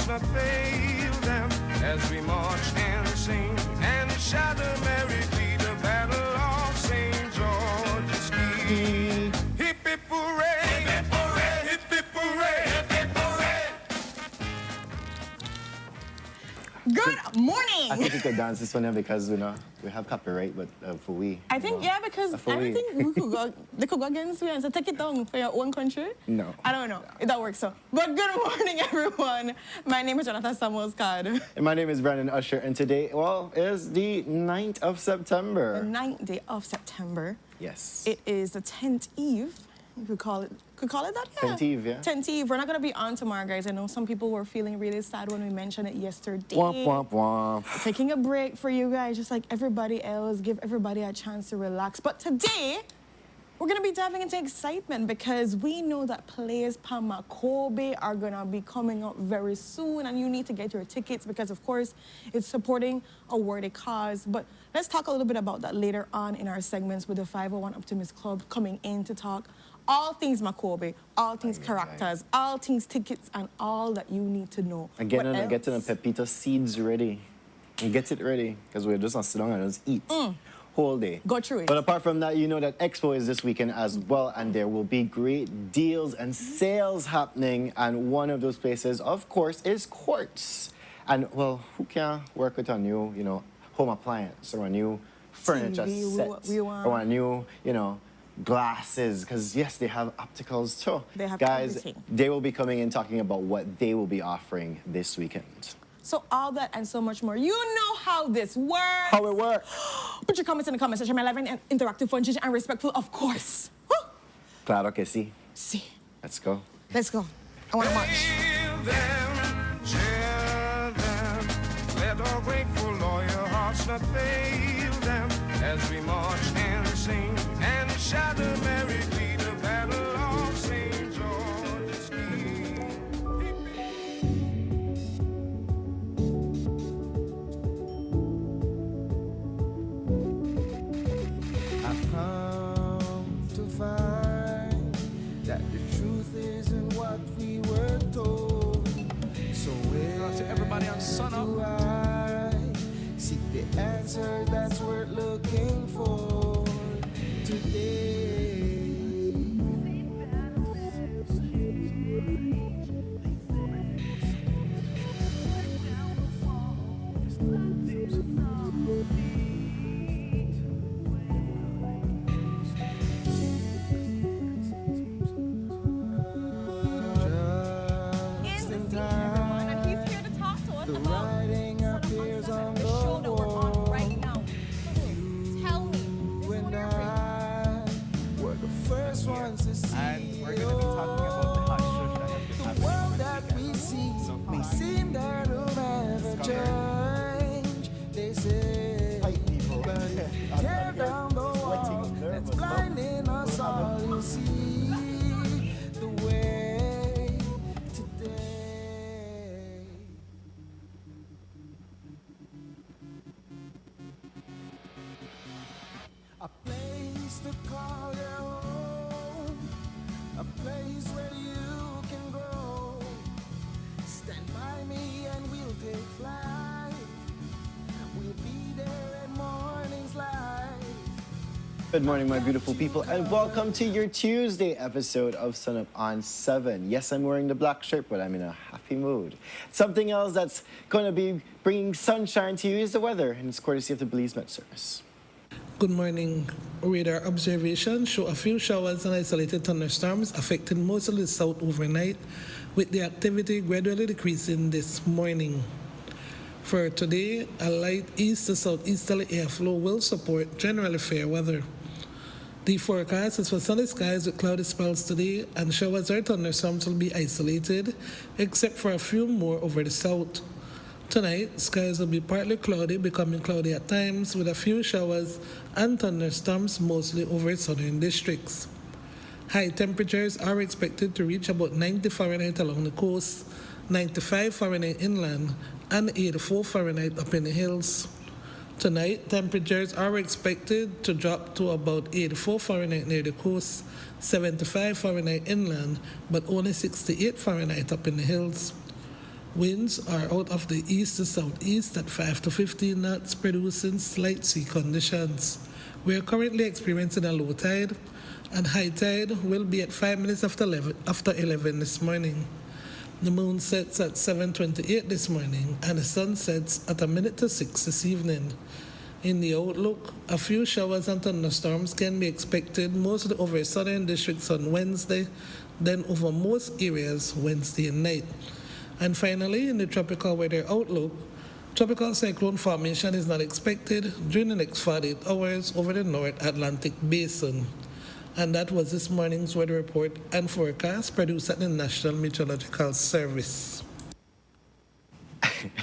Not fail them as we march and sing and shout a merry the battle of St. George's Key. Hip hip hooray! Hip hip hooray! Hip hip hooray! Hip hip hooray! Good morning! I think we could dance this one because, you know, we have copyright, but for we. I think, yeah, because I don't think we could go, they could go against you and say, take it down for your own country. No. I don't know if that works so. But good morning, everyone. My name is Jonathan Samuels-Card. And my name is Brandon Usher, and today, well, is the 9th of September. The 9th day of September. Yes. It is the 10th eve. You could call it that, yeah. 10th eve, yeah. 10th eve. We're not going to be on tomorrow, guys. I know some people were feeling really sad when we mentioned it yesterday. Womp, womp, womp. Taking a break for you guys, just like everybody else. Give everybody a chance to relax. But today, we're going to be diving into excitement because we know that players from Makobe are going to be coming up very soon, and you need to get your tickets because, of course, it's supporting a worthy cause. But let's talk a little bit about that later on in our segments with the 501 Optimist Club coming in to talk all things Makobe, all things characters, all things tickets, and all that you need to know. Again, and getting the Pepito seeds ready. And get it ready, because we're just not sit down and just eat. Whole day. Go through it. But apart from that, you know that Expo is this weekend as well, and there will be great deals and sales happening. And one of those places, of course, is Quartz. And, well, who can work with a new, you know, home appliance or a new furniture set or a new, you know, glasses, because yes, they have opticals too. They have guys, everything. They will be coming in talking about what they will be offering this weekend. So all that and so much more. You know how this works. How it works. Put your comments in the comment section. My live and interactive, fun, and respectful, of course. Claro que sí. Sí. Let's go. Let's go. I want to march. Hail them, cheer them, let our grateful loyal hearts not fail them as we march and sing and shout a merry the battle of St. George's Key. I've come to find that the truth isn't what we were told. So where to everybody on Sunup. do I seek the answer that's worth looking for today? Just in time, He's here to talk to us the about writing appears on the show that we're on wall. right now. Tell me. You and I were the first ones to see. And we're going to be talking about the hot show that has been The happening world over the that weekend. we see So may far. seem that will never change. They say, but if you tear down the wall that's blinding us all, you'll see the way today. A place to call Good morning, my beautiful people, and welcome to your Tuesday episode of Sunup on 7. Yes, I'm wearing the black shirt, but I'm in a happy mood. Something else that's going to be bringing sunshine to you is the weather, and it's courtesy of the Police Met Service. Good morning. Radar observations show a few showers and isolated thunderstorms affecting most of the south overnight, with the activity gradually decreasing this morning. For today, a light east to southeasterly airflow will support generally fair weather. The forecast is for sunny skies with cloudy spells today, and showers or thunderstorms will be isolated, except for a few more over the south. Tonight, skies will be partly cloudy, becoming cloudy at times, with a few showers and thunderstorms mostly over southern districts. High temperatures are expected to reach about 90 Fahrenheit along the coast, 95 Fahrenheit inland, and 84 Fahrenheit up in the hills. Tonight, temperatures are expected to drop to about 84 Fahrenheit near the coast, 75 Fahrenheit inland, but only 68 Fahrenheit up in the hills. Winds are out of the east to southeast at 5 to 15 knots, producing slight sea conditions. We are currently experiencing a low tide, and high tide will be at 5 minutes after 11 this morning. The moon sets at 7:28 this morning, and the sun sets at 1:06 this evening. In the outlook, a few showers and thunderstorms can be expected mostly over southern districts on Wednesday, then over most areas Wednesday night. And finally, in the tropical weather outlook, tropical cyclone formation is not expected during the next 48 hours over the North Atlantic Basin. And that was this morning's weather report and forecast produced at the National Meteorological Service.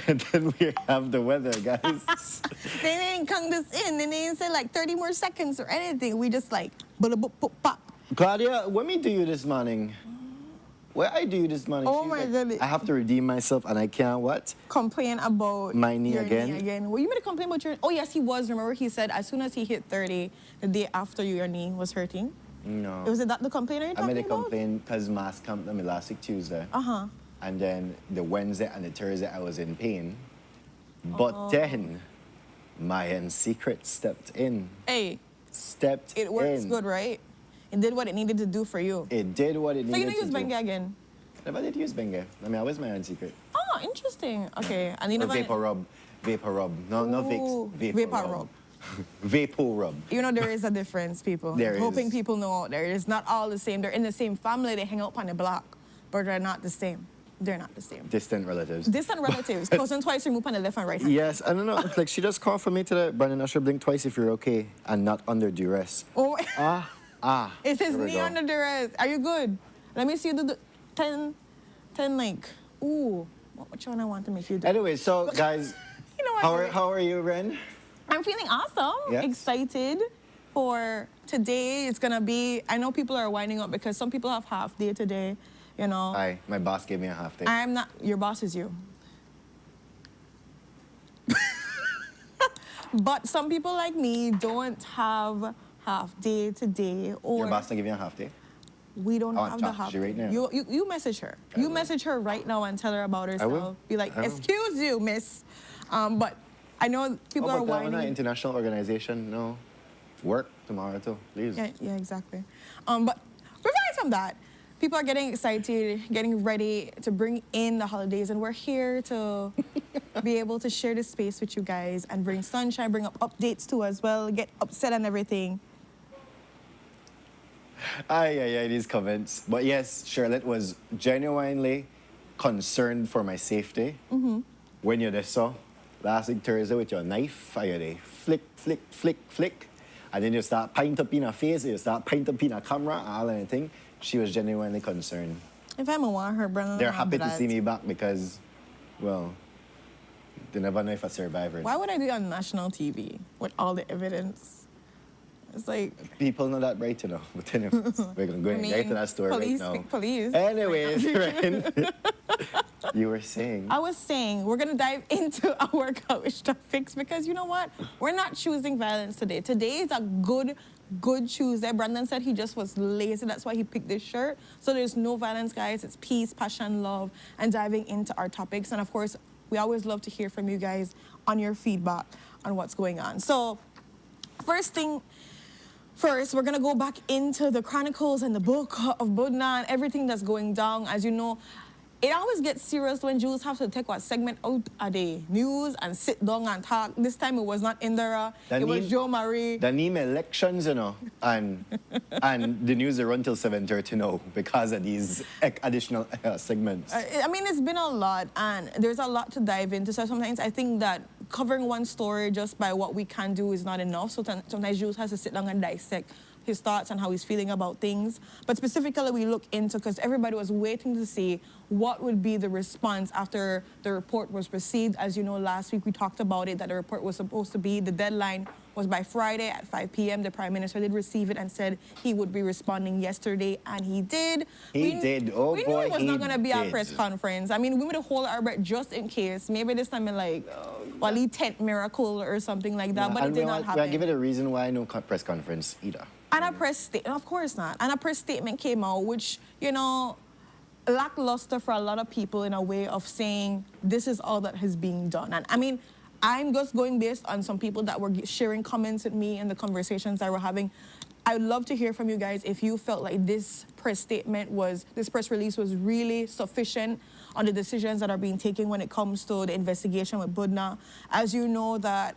And then we have the weather, guys. They didn't count this in. They didn't say like 30 more seconds or anything. We just like, pop. Claudia, what me do you this morning? What I do you this morning? Oh She's my like, goodness. I have to redeem myself, and I can't what? Complain about My knee your again? knee again. Well, you made a complaint about your... Oh, yes, he was. Remember, he said as soon as he hit 30, the day after your knee was hurting? No. Was it that the complaint you're I talking made a about? complaint because mass camped on me last week Tuesday. Uh-huh. And then the Wednesday and the Thursday I was in pain. But Oh. then Mayan Secret stepped in. Hey, Stepped it works in. good, right? It did what it needed to do for you. It did what it So needed you to don't use do. Benga again? Never did use Benga. I mean, I was Mayan Secret. Oh, interesting. Okay. And you Or never... Vapor Rub. Vapor Rub. No, no Ooh, Vicks. Vapor Rub. Vapor Rub. You know, there is a difference, people. There is. Hoping people know out there. It's not all the same. They're in the same family. They hang out on the block. But they're not the same. They're not the same. Distant relatives. Distant relatives. Cousin twice removed on the left and right hand. Yes, I don't know. Like, she just called for me today. Brandon, I should blink twice if you're okay and not under duress. Oh, It says Here we knee go. under duress. Are you good? Let me see you do the 10 like, ooh. Which one I want to make you do? Anyway, so, guys, You know what? how are you, Ren? I'm feeling awesome. Yes? Excited for today. It's going to be, I know people are winding up because some people have half day today, you know. Hi, my boss gave me a half day. I'm not, your boss is you. But some people like me don't have half day today, or Your boss not giving you a half day? we don't I want have to the talk to half you right day. now. You message her. I You will. message her right now and tell her about herself. will. Be like, I will. excuse you, miss. But I know people are But we're an whining. international organization, no. Work tomorrow too, please. Yeah, exactly. But besides from that, people are getting excited, getting ready to bring in the holidays, and we're here to be able to share this space with you guys and bring sunshine, bring up updates too as well, get upset and everything. These comments. But yes, Charlotte was genuinely concerned for my safety. When you're there, so last week Thursday with your knife, you're there, flick, flick, flick, flick. And then you start paint up in her face, you start paint up in her camera, all anything. She was genuinely concerned. If I'm a want her, Brandon, They're I'll happy do to that. see me back because, well, they never know if I survive or Why would I do it on national TV with all the evidence? It's like, People know that right, you know. But anyways, we're going to go right to that story police, right now. police. Anyways, Ren, you were saying. I was saying, we're going to dive into our couch topics because you know what? We're not choosing violence today. Today is a good Tuesday. Brandon said he just was lazy. That's why he picked this shirt. So there's no violence, guys. It's peace, passion, love, and diving into our topics. And of course, we always love to hear from you guys on your feedback on what's going on. So first thing First, we're gonna go back into the chronicles and the book of Budna and everything that's going down. As you know, it always gets serious when Jews have to take what segment out of the news and sit down and talk. This time it was not Indira, it was Joe Marie. The name elections, you know, and the news will run till 7:30 now because of these additional segments. I mean, it's been a lot, and there's a lot to dive into. So sometimes I think that covering one story just by what we can do is not enough. So sometimes Jules has to sit down and dissect his thoughts and how he's feeling about things. But specifically, we look into, because everybody was waiting to see what would be the response after the report was received. As you know, last week we talked about it, that the report was supposed to be, the deadline was by Friday at 5 p.m. The Prime Minister did receive it and said he would be responding yesterday, and he did. He did. Oh, we boy, knew it was not going to be a did. press conference. I mean, we would hold our breath just in case. Maybe this time, like, well, he tent miracle or something like that, but it did not happen. We'll give it a reason why no press conference either. And a press statement, of course not. And a press statement came out, which, you know, lackluster for a lot of people in a way of saying this is all that is being done. And I mean, I'm just going based on some people that were sharing comments with me in the conversations that we're having. I would love to hear from you guys if you felt like this press release was really sufficient on the decisions that are being taken when it comes to the investigation with Budna. As you know that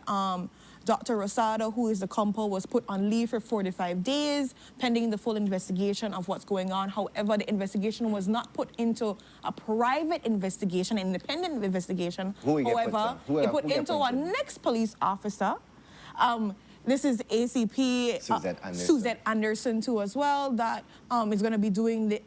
Dr. Rosado, who is the compo, was put on leave for 45 days, pending the full investigation of what's going on. However, the investigation was not put into a private investigation, an independent investigation. However, it put into our next police officer. This is ACP Suzette Anderson too as well, that is going to be doing the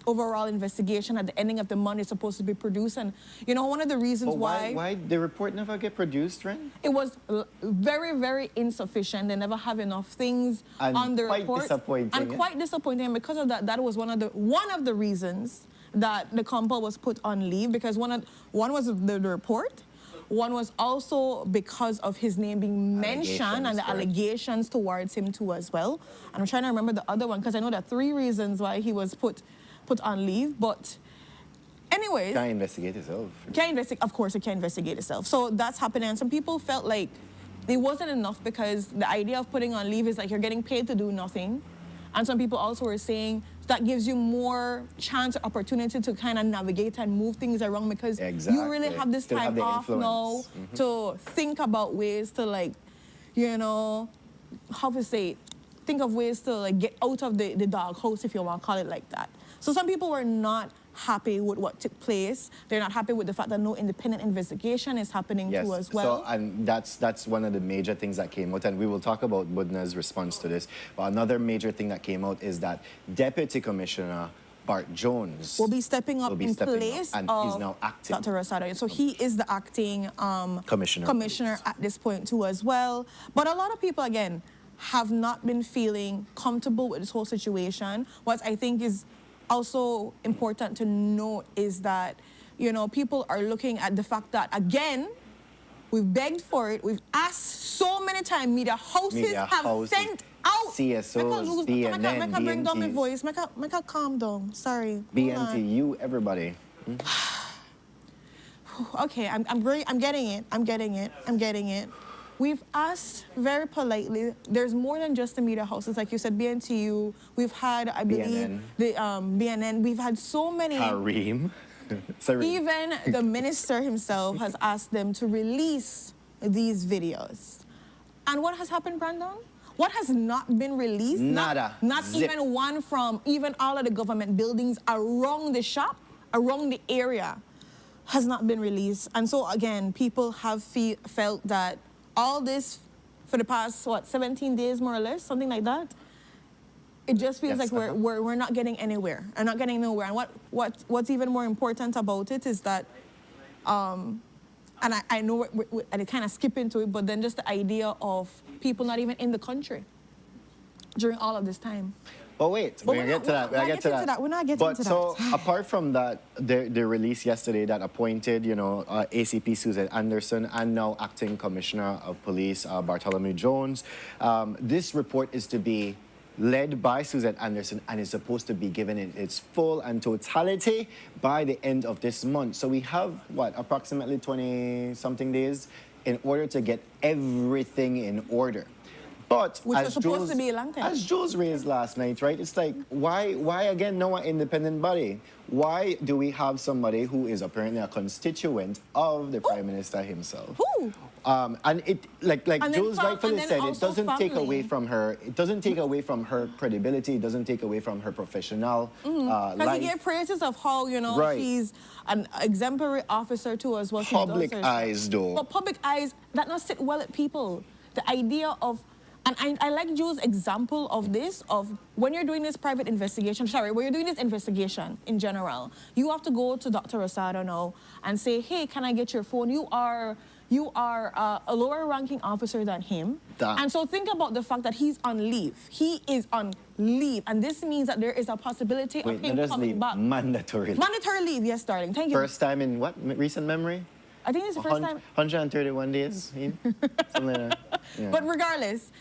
overall investigation. At the ending of the month is supposed to be produced. And you know, one of the reasons why the report never get produced, Ren? It was very, very insufficient. They never have enough things on the report. Quite disappointing. Because of that, that was one of the reasons that the compo was put on leave, because one was the report. One was also because of his name being mentioned and the allegations towards him too as well. And I'm trying to remember the other one, because I know there are 3 reasons why he was put on leave. But anyways, can't investigate itself. Of course, it can't investigate itself. So that's happening. And some people felt like it wasn't enough, because the idea of putting on leave is like you're getting paid to do nothing. And some people also were saying that gives you more chance or opportunity to kind of navigate and move things around, because you really have this time off now to think about ways to, like, you know, how to say it, think of ways to, like, get out of the doghouse, if you want to call it like that. So some people were not happy with what took place. They're not happy with the fact that no independent investigation is happening too as well. So, and that's one of the major things that came out, and we will talk about Budna's response to this. But another major thing that came out is that Deputy Commissioner Bart Jones will be stepping up in place and of he's now acting. Dr. Rosado. So he is the acting commissioner at this point too as well. But a lot of people, again, have not been feeling comfortable with this whole situation. What I think is also important to note is that, you know, people are looking at the fact that, again, we've begged for it, we've asked so many times, media houses have sent out. CSOs, BNN, I bring down my voice, make a calm down, sorry. BNTU, everybody. Okay, I'm getting it. We've asked very politely. There's more than just the media houses, like you said, BNTU. We've had, I believe, the BNN. We've had so many. Kareem. Even the minister himself has asked them to release these videos. And what has happened, Brandon? What has not been released? Nada. Not Zip. even one from even all of the government buildings around the shop, around the area, has not been released. And so again, people have felt that all this for the past, 17 days more or less, something like that, it just feels like we're not getting anywhere. And not getting nowhere. And what's even more important about it is that, and I know I kind of skip into it, but then just the idea of people not even in the country during all of this time. But wait, we're going to get to that. We're not getting to that. So apart from that, the release yesterday that appointed, you know, ACP Suzette Anderson and now acting Commissioner of Police Bartholomew Jones, this report is to be led by Suzette Anderson and is supposed to be given in its full and totality by the end of this month. So we have, approximately 20-something days in order to get everything in order. But Which was as supposed Jules, to be a long time. as Jules raised last night, right? It's like, why again no an independent body? Why do we have somebody who is apparently a constituent of the Prime Minister himself? Who? And it, like And then Jules rightfully and then said, it also doesn't take away family. from her. It doesn't take away from her credibility. It doesn't take away from her professional Because life. he gave praises of how, you know, Right. she's an exemplary officer too as well. She Public does her stuff. eyes, though. But public eyes, that not sit well at people. The idea of, and I like Jules' example of this, of when you're doing this private investigation, when you're doing this investigation in general, you have to go to Dr. Rosado now and say, hey, can I get your phone? You are a lower ranking officer than him. Damn. And so think about the fact that he's on leave. He is on leave. And this means that there is a possibility of him Let us coming leave back. mandatory. Mandatory leave, yes, darling. Thank you. First time in what recent memory? I think it's the first time. 131 days. Something like that. Yeah. But regardless,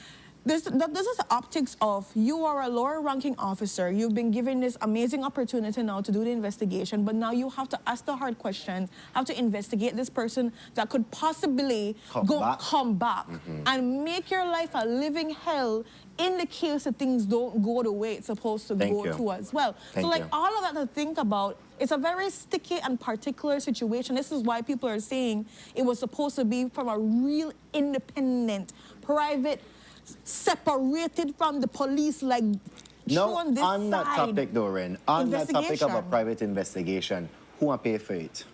this is the optics of you are a lower ranking officer. You've been given this amazing opportunity now to do the investigation, but now you have to ask the hard questions, have to investigate this person that could possibly come back and make your life a living hell in the case that things don't go the way it's supposed to go to as well. Thank so like you. all of that to think about, it's a very sticky and particular situation. This is why people are saying it was supposed to be from a real independent, private, separated from the police, like No, on this on that side. topic, Doran, on that topic of a Investigation. private investigation, who will pay for it?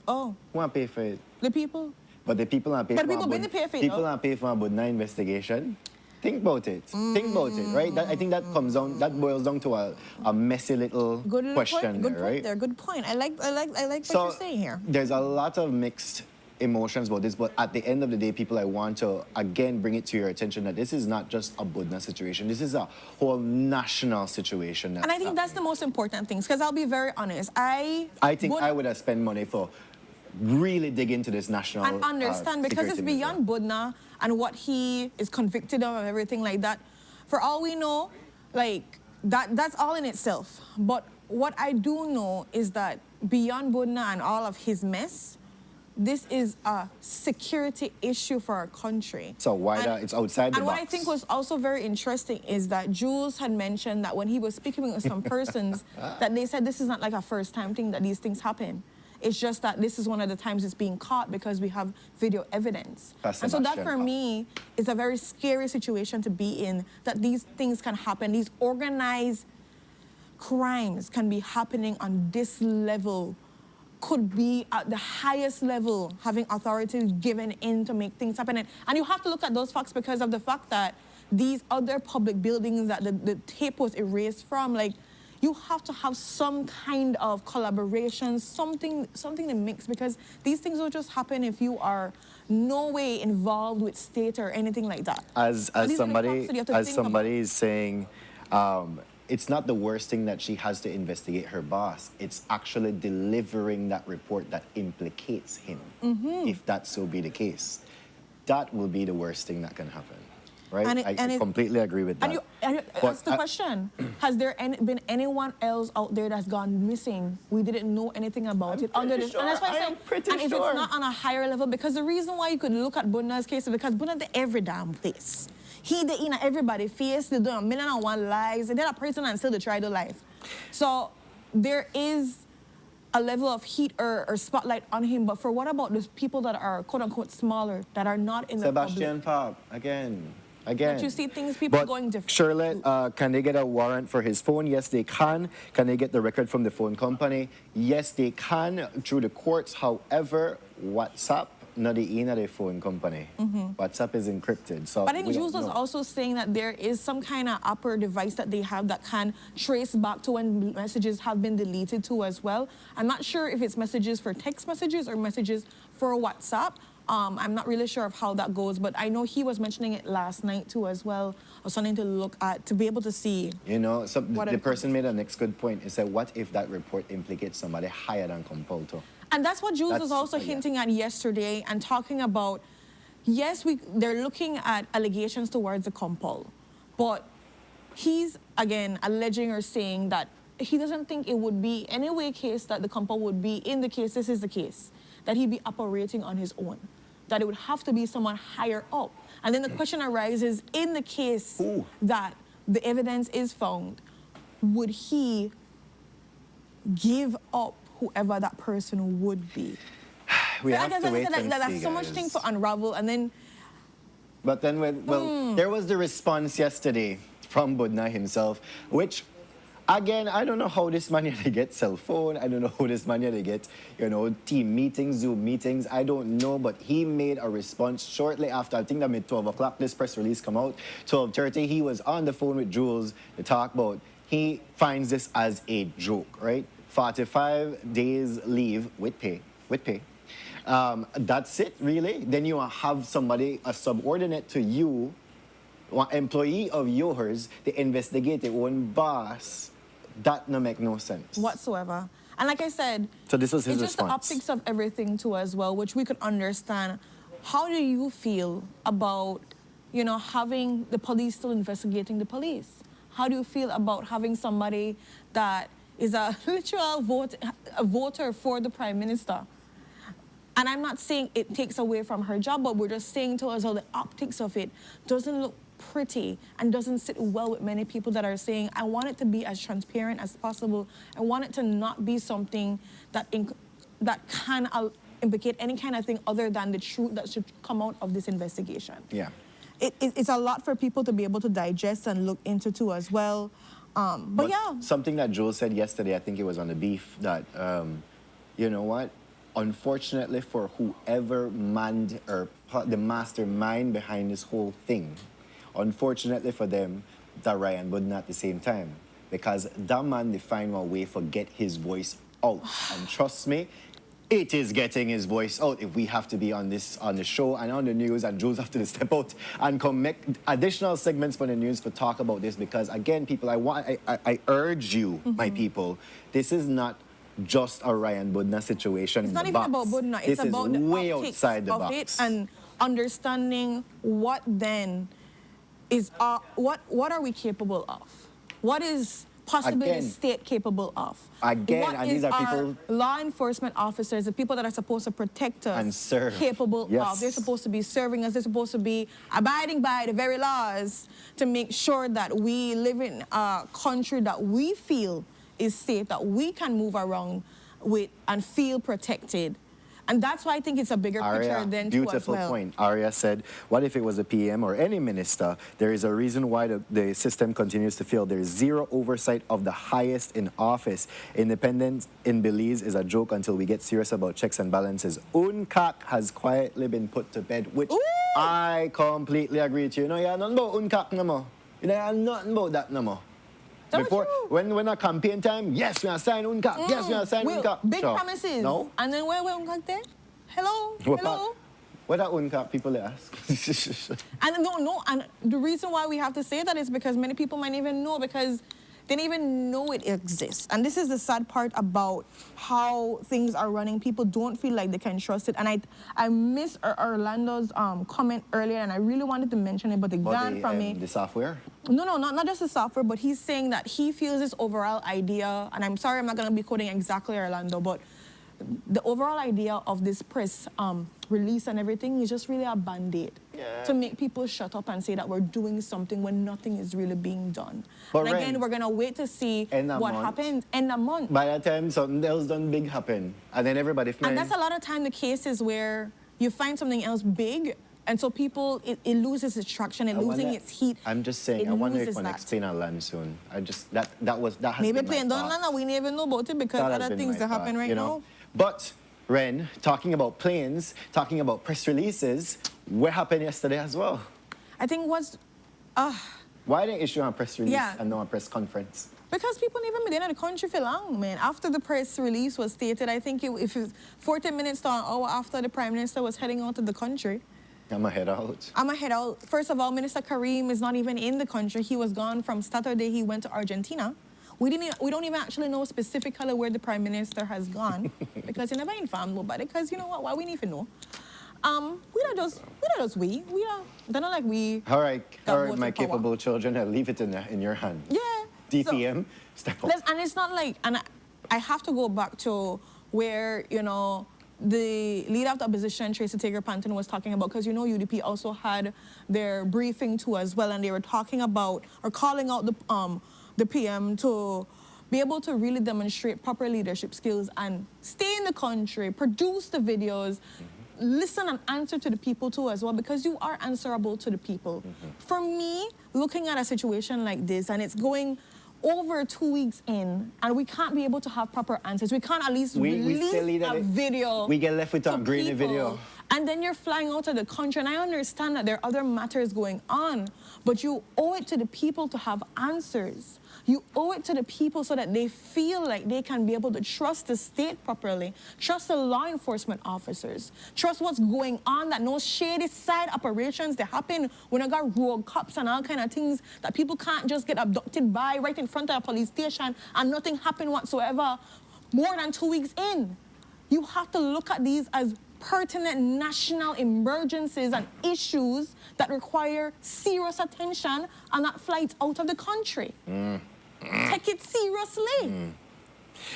Oh, Who will pay for it? the people. But the people are paying But for people been to pay for it, people though. are paying for a Budna investigation. Think about it. Think about it, right? I think that comes down, that boils down to a messy little Good little question point. Good there, point right? there. Good point. I like what So you're saying here. there's a lot of mixed emotions about this, but at the end of the day, people, I want to again bring it to your attention that this is not just a Budna situation. This is a whole national situation. And I think that's the most important thing, because I'll be very honest. I think I would have spent money for really dig into this national and understand because it's security beyond Budna and what he is convicted of and everything like that. For all we know, like that's all in itself. But what I do know is that beyond Budna and all of his mess, this is a security issue for our country. So it's outside the And box. what I think was also very interesting is that Jules had mentioned that when he was speaking with some persons, that they said this is not like a first time thing that these things happen. It's just that this is one of the times it's being caught because we have video evidence. And so that for me is a very scary situation to be in, that these things can happen. These organized crimes can be happening on this level, could be at the highest level, having authorities given in to make things happen. And you have to look at those facts because of the fact that these other public buildings that the tape was erased from, like, you have to have some kind of collaboration, something to mix, because these things will just happen if you are no way involved with state or anything like that. As These are the facts that you have to think about. somebody is saying, it's not the worst thing that she has to investigate her boss. It's actually delivering that report that implicates him, if that so be the case. That will be the worst thing that can happen, right? I completely agree with that. And that's the question. Has there been anyone else out there that's gone missing? We didn't know anything about it under this. And that's why I'm saying, and if it's not on a higher level, because the reason why you could look at Budna's case is because Budna did every damn place. He did in everybody's face, they do a million and one lies, and then a person and still they try to life. So there is a level of heat or spotlight on him, but for what about those people that are quote unquote smaller, that are not in the Sebastian Pop, again. But you see things, people going different. Charlotte, can they get a warrant for his phone? Yes, they can. Can they get the record from the phone company? Yes, they can through the courts. However, WhatsApp, not the phone company. WhatsApp is encrypted. So but I think Jules was also saying that there is some kind of upper device that they have that can trace back to when messages have been deleted too as well. I'm not sure if it's messages for text messages or messages for WhatsApp. I'm not really sure of how that goes, but I know he was mentioning it last night too as well, or something to look at, to be able to see. You know, so the person made a next good point. He said, what if that report implicates somebody higher than Compulto? And that's what Jules was also hinting at yesterday and talking about, yes, they're looking at allegations towards the Compul, but he's, again, alleging or saying that he doesn't think it would be any way case that the Compul would be in the case, this is the case, that he'd be operating on his own, that it would have to be someone higher up. And then the question arises, in the case that the evidence is found, would he give up whoever that person would be? We So have like to I wait said, and that's see, so much guys. thing to unravel, and then But then, there was the response yesterday from Budna himself, which, again, I don't know how this man here they get cell phone. I don't know how this man here they get, team meetings, Zoom meetings. I don't know, but he made a response shortly after. I think that made 12 o'clock. This press release come out. 12:30, he was on the phone with Jules to talk about. He finds this as a joke, right? 45 days leave with pay. That's it, really. Then you have somebody, a subordinate to you, an employee of yours, to investigate their own boss. That no make no sense whatsoever. And like I said, So this was his it's just the response. optics of everything too as well, which we could understand. How do you feel about, having the police still investigating the police? How do you feel about having somebody that is a literal voter for the Prime Minister? And I'm not saying it takes away from her job, but we're just saying to us how the optics of it doesn't look pretty and doesn't sit well with many people that are saying, I want it to be as transparent as possible. I want it to not be something that can implicate any kind of thing other than the truth that should come out of this investigation. Yeah. It's a lot for people to be able to digest and look into too as well. But yeah. Something that Joel said yesterday, I think it was on the beef, that, you know what? Unfortunately for whoever manned or the mastermind behind this whole thing, unfortunately for them, that Ryan Budna at the same time. Because that man, they find a way to get his voice out. And trust me, it is getting his voice out if we have to be on the show and on the news, and Jules have to step out and come make additional segments for the news to talk about this. Because again, people, I urge you, my people, this is not just a Ryan Budna situation. It's not even about Budna. It's about the way optics outside the of box. it and understanding what then is what are we capable of? What is possibly Again, the state capable of? Again, what and is these are our people law enforcement officers, the people that are supposed to protect us, and serve. capable Yes. of? They're supposed to be serving us. They're supposed to be abiding by the very laws to make sure that we live in a country that we feel is safe, that we can move around with and feel protected. And that's why I think it's a bigger picture than two as beautiful well. point. Arya said, what if it was a PM or any minister? There is a reason why the system continues to fail. There is zero oversight of the highest in office. Independence in Belize is a joke until we get serious about checks and balances. UNCAC has quietly been put to bed, which I completely agree with you. You're not about UNCAC no more. You're nothing about that no more. Don't Before, you? when a campaign time, yes, we are signing UNCAC. Yes, we are signing UNCAC. Big Sure. promises. No. And then where UNCAC there? Hello? What Hello? What are UNCAC people they ask? And no, and the reason why we have to say that is because many people might even know, because they didn't even know it exists. And this is the sad part about how things are running. People don't feel like they can trust it. And I missed Orlando's comment earlier, and I really wanted to mention it, but it gone from me. The software? No, not just the software, but he's saying that he feels this overall idea, and I'm sorry I'm not going to be quoting exactly Orlando, but the overall idea of this press release and everything is just really a band-aid to make people shut up and say that we're doing something when nothing is really being done. But and again, Ren, we're going to wait to see end of what month. happens end of month. By that time, something else done big happen. And then everybody And that's a lot of time the cases where you find something else big, and so people, it loses its traction, it losing its heat. I'm just saying, It I wonder if loses when that. explain our land soon. That has Maybe been my playing thought. don't land, we never know about it because That has other been things my that happen thought, right now. But, Ren, talking about planes, talking about press releases, what happened yesterday as well? I think what's, Why didn't issue a press release Yeah. and not a press conference? because people never been in the country for long, man. After the press release was stated, I think if it's 40 minutes to an hour after the Prime Minister was heading out of the country, I'm head out. I'm going to head out. First of all, Minister Karim is not even in the country. He was gone from Saturday. He went to Argentina. We don't even actually know specifically where the Prime Minister has gone because he never informed nobody. Because you know what? Why we need to know? We are they're not like we. All right, voting my power. capable children, I'll leave it in your hand. Yeah. DPM, step up. And it's not like, and I have to go back to where, the leader of the opposition, Tracy Tager-Panton, was talking about, because you know UDP also had their briefing too as well, and they were talking about or calling out the PM to be able to really demonstrate proper leadership skills and stay in the country, produce the videos, listen and answer to the people too as well, because you are answerable to the people. For me, looking at a situation like this, and it's going over 2 weeks in, and we can't be able to have proper answers. We can't at least release a video. We get left with a grainy people. video. And then you're flying out of the country, and I understand that there are other matters going on, but you owe it to the people to have answers. You owe it to the people so that they feel like they can be able to trust the state properly, trust the law enforcement officers, trust what's going on, that no shady side operations that happen when I got rogue cops and all kind of things that people can't just get abducted by right in front of a police station and nothing happened whatsoever more than 2 weeks in. You have to look at these as pertinent national emergencies and issues that require serious attention and not flights out of the country. Take it seriously.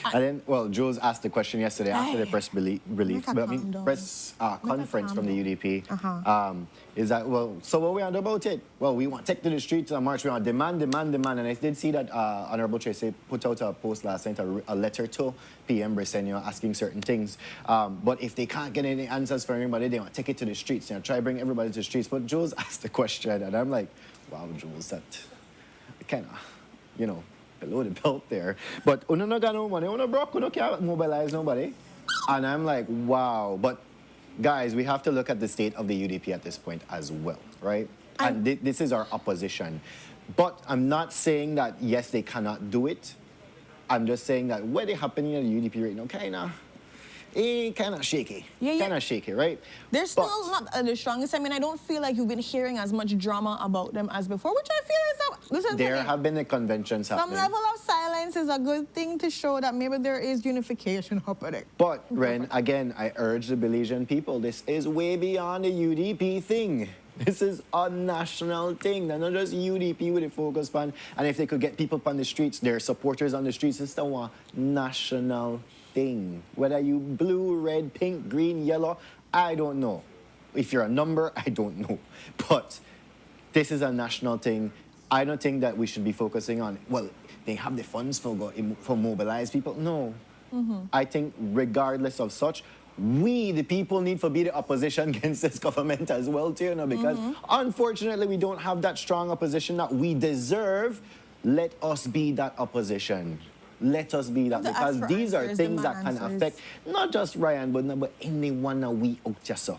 And then, well, Jules asked the question yesterday after the press press conference from the UDP. Is that, well, so what we want to do about it? Well, we want to take to the streets and march. We want demand. And I did see that Honorable Tracy put out a post last night, a letter to PM Briceño asking certain things. But if they can't get any answers from anybody, they want to take it to the streets. You know, try to bring everybody to the streets. But Jules asked the question, and I'm like, wow, Jules, that kind of, you know, below the belt there. But uno no got no money, uno broke, uno can't mobilize nobody. And I'm like, wow. But guys, we have to look at the state of the UDP at this point as well, right? And this is our opposition. But I'm not saying that, yes, they cannot do it. I'm just saying that what is happening at the UDP right now, kind of shaky. Kind of shaky, right? They're still not the strongest. I mean, I don't feel like you've been hearing as much drama about them as before, which I feel is there have been the conventions happening. Some level of silence is a good thing to show that maybe there is unification happening. But, Ren, again, I urge the Belizean people, this is way beyond the UDP thing. This is a national thing. They're not just UDP with a focus on. And if they could get people on the streets, their supporters on the streets, it's still a national thing. Whether you blue, red, pink, green, yellow, I don't know. If you're a number, I don't know. But this is a national thing. I don't think that we should be focusing on, well, they have the funds for mobilize people. No. I think regardless of such, we, the people, need to be the opposition against this government as well, too, you know, because unfortunately we don't have that strong opposition that we deserve. Let us be that opposition. Let us be that, because these are things that can affect not just Ryan Budna, but anyone that we out here, so.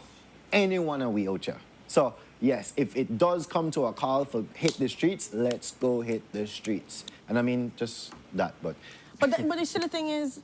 Anyone that we out here. So, yes, if it does come to a call for hit the streets, let's go hit the streets. And I mean, just that, but... But the silly thing is,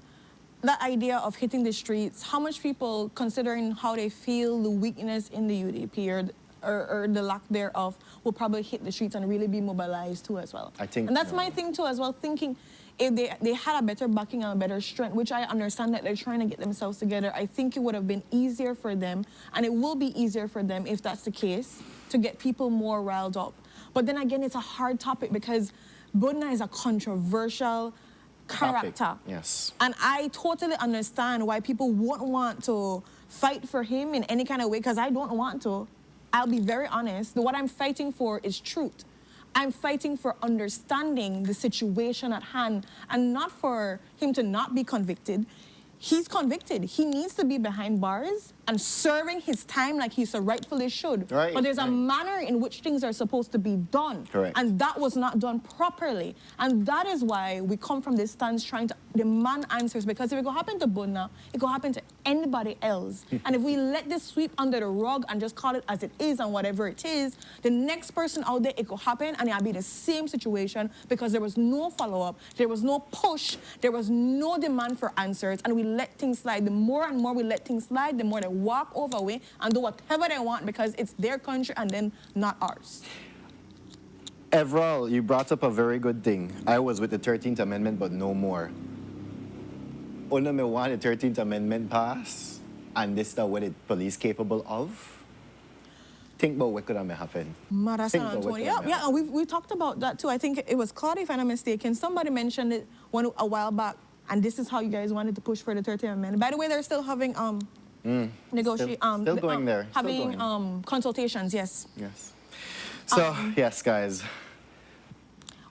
that idea of hitting the streets, how much people, considering how they feel, the weakness in the UDP or the lack thereof, will probably hit the streets and really be mobilized too as well. I think, and that's my thing too as well, thinking if they had a better backing and a better strength, which I understand that they're trying to get themselves together, I think it would have been easier for them, and it will be easier for them if that's the case, to get people more riled up. But then again, it's a hard topic because Budna is a controversial character. Yes. And I totally understand why people won't want to fight for him in any kind of way, because I don't want to. I'll be very honest. What I'm fighting for is truth. I'm fighting for understanding the situation at hand and not for him to not be convicted. He's convicted. He needs to be behind bars and serving his time like he so rightfully should. Right, but there's a manner in which things are supposed to be done. Correct. And that was not done properly. And that is why we come from this stance trying to demand answers, because if it could happen to Budna, it could happen to anybody else. And if we let this sweep under the rug and just call it as it is and whatever it is, the next person out there, it could happen and it'll be the same situation, because there was no follow-up, there was no push, there was no demand for answers, and we let things slide. The more and more we let things slide, the more they walk over away and do whatever they want because it's their country and then not ours. Errol, you brought up a very good thing. I was with the 13th Amendment, but no more. Only me want the 13th Amendment pass, and this is what the police capable of. Think about what could have happened. San Antonio. Yeah, we talked about that too. I think it was Claudia, if I'm not mistaken. Somebody mentioned it a while back, and this is how you guys wanted to push for the 13th Amendment. By the way, they're still having negotiate. Still going there. Still Having going. consultations. Yes. Yes. So, yes, guys.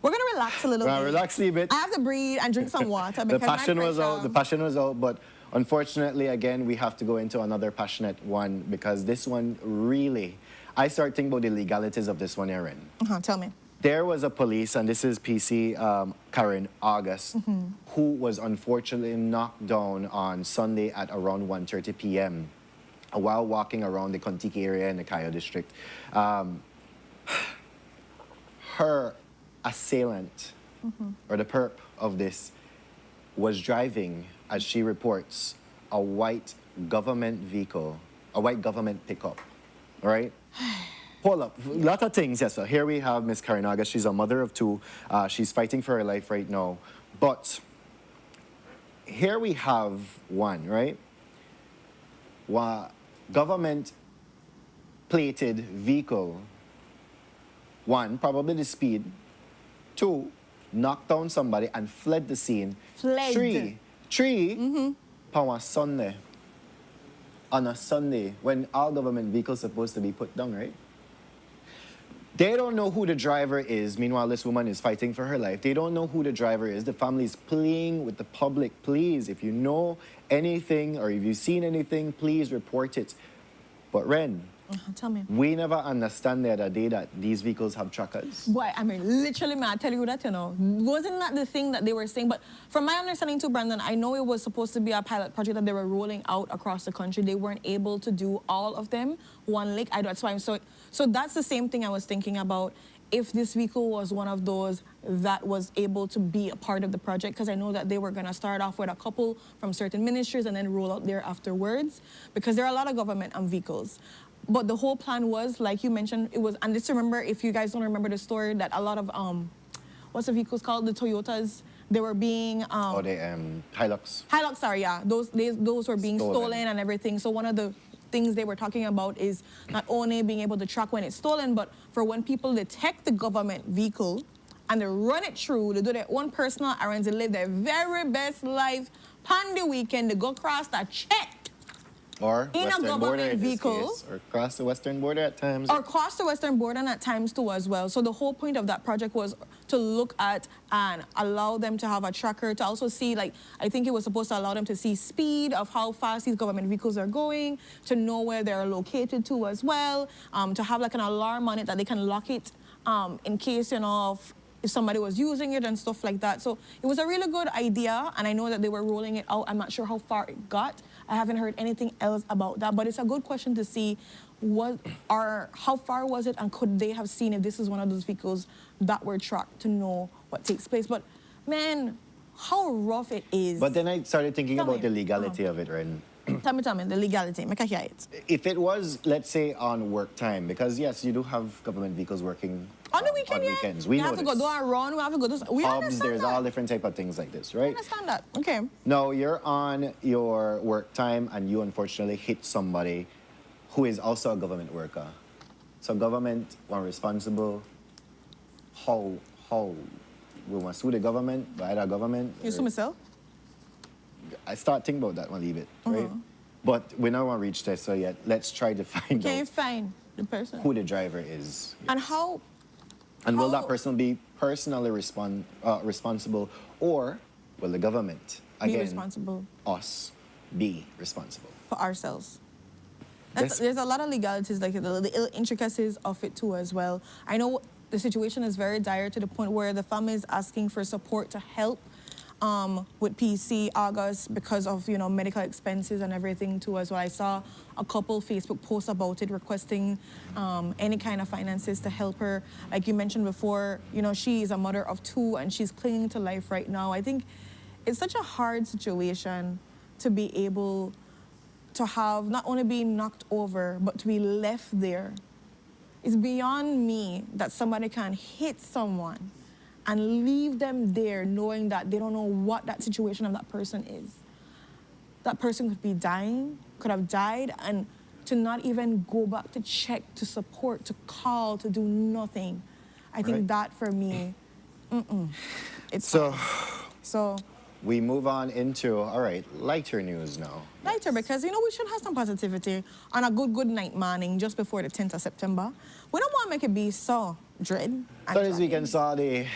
We're gonna relax a little bit. Relax a bit. I have to breathe and drink some water The because passion my was out. The pressure- passion was out, but unfortunately, again, we have to go into another passionate one because this one really, I start thinking about the legalities of this one, Erin. Tell me. There was a police, and this is PC Karen August, who was unfortunately knocked down on Sunday at around 1:30 p.m. while walking around the Kontiki area in the Kayo district. Her assailant, or the perp of this, was driving, as she reports, a white government vehicle, a white government pickup, all right? Hold up, a lot of things, yes. So here we have Miss Karen August. She's a mother of two. She's fighting for her life right now. But here we have one, right? Government plated vehicle. One, probably the speed. Two, knocked down somebody and fled the scene. Fled. Three, on a Sunday. On a Sunday, when all government vehicles supposed to be put down, right? They don't know who the driver is. Meanwhile, this woman is fighting for her life. They don't know who the driver is. The family is pleading with the public. Please, if you know anything or if you've seen anything, please report it. But Ren, Tell me. we never understand the other day that these vehicles have trackers. Boy, I mean, literally, man, I tell you that, you know. Wasn't that the thing that they were saying? But from my understanding too, Brandon, I know it was supposed to be a pilot project that they were rolling out across the country. They weren't able to do all of them. One lake, that's why I'm so that's the same thing I was thinking about. If this vehicle was one of those that was able to be a part of the project, because I know that they were going to start off with a couple from certain ministries and then roll out there afterwards, because there are a lot of government vehicles. But the whole plan was, like you mentioned, it was, and just remember, if you guys don't remember the story, that a lot of, what's the vehicles called? The Toyotas, they were being... Hilux. Hilux, sorry, yeah. Those were being stolen and everything. So one of the things they were talking about is not only being able to track when it's stolen, but for when people detect the government vehicle and they run it through, they do their own personal errands, they live their very best life, on the weekend, they go across that check. Or in Western a government border in this vehicle. case, or cross the Western border at times. Or cross the Western border and at times too as well. So the whole point of that project was to look at and allow them to have a tracker to also see, like, I think it was supposed to allow them to see speed of how fast these government vehicles are going, to know where they're located to as well, to have like an alarm on it that they can lock it in case, you know, if somebody was using it and stuff like that. So it was a really good idea, and I know that they were rolling it out. I'm not sure how far it got. I haven't heard anything else about that, but it's a good question to see how far was it, and could they have seen if this is one of those vehicles that were tracked to know what takes place. But man, how rough it is. But then I started thinking Tell about me. the legality of it, right? Tell me, the legality, make I hear it. If it was, let's say, on work time, because yes, you do have government vehicles working On the weekend, on yeah. weekends. We have know to go this. do a run, we have to go do... We Pubs, understand there's that. all different type of things like this, We right? understand that, okay. No, you're on your work time and you unfortunately hit somebody who is also a government worker. So government, when responsible, how we want to sue the government, by the government? You sue myself? I start thinking about that one, leave it, right? But we don't want to reach there, so yet let's try to find Can you out find the person? who the driver is. And how... And will that how- person be personally responsible, or will the government, Be again, responsible us, be responsible? for ourselves. This- There's a lot of legalities, like the intricacies of it too as well. I know the situation is very dire to the point where the family is asking for support to help with PC August because of, you know, medical expenses and everything too as well. I saw a couple Facebook posts about it requesting any kind of finances to help her. Like you mentioned before, you know, she is a mother of two and she's clinging to life right now. I think it's such a hard situation to be able to have not only being knocked over, but to be left there. It's beyond me that somebody can hit someone and leave them there knowing that they don't know what that situation of that person is. That person could be dying, could have died, and to not even go back to check, to support, to call, to do nothing. I think Right. that for me, it's So, hard. So we move on into, all right, lighter news now. Lighter, because, we should have some positivity on a good night morning just before the 10th of September. We don't want to make it be so dread. and So this dreaded. weekend saw the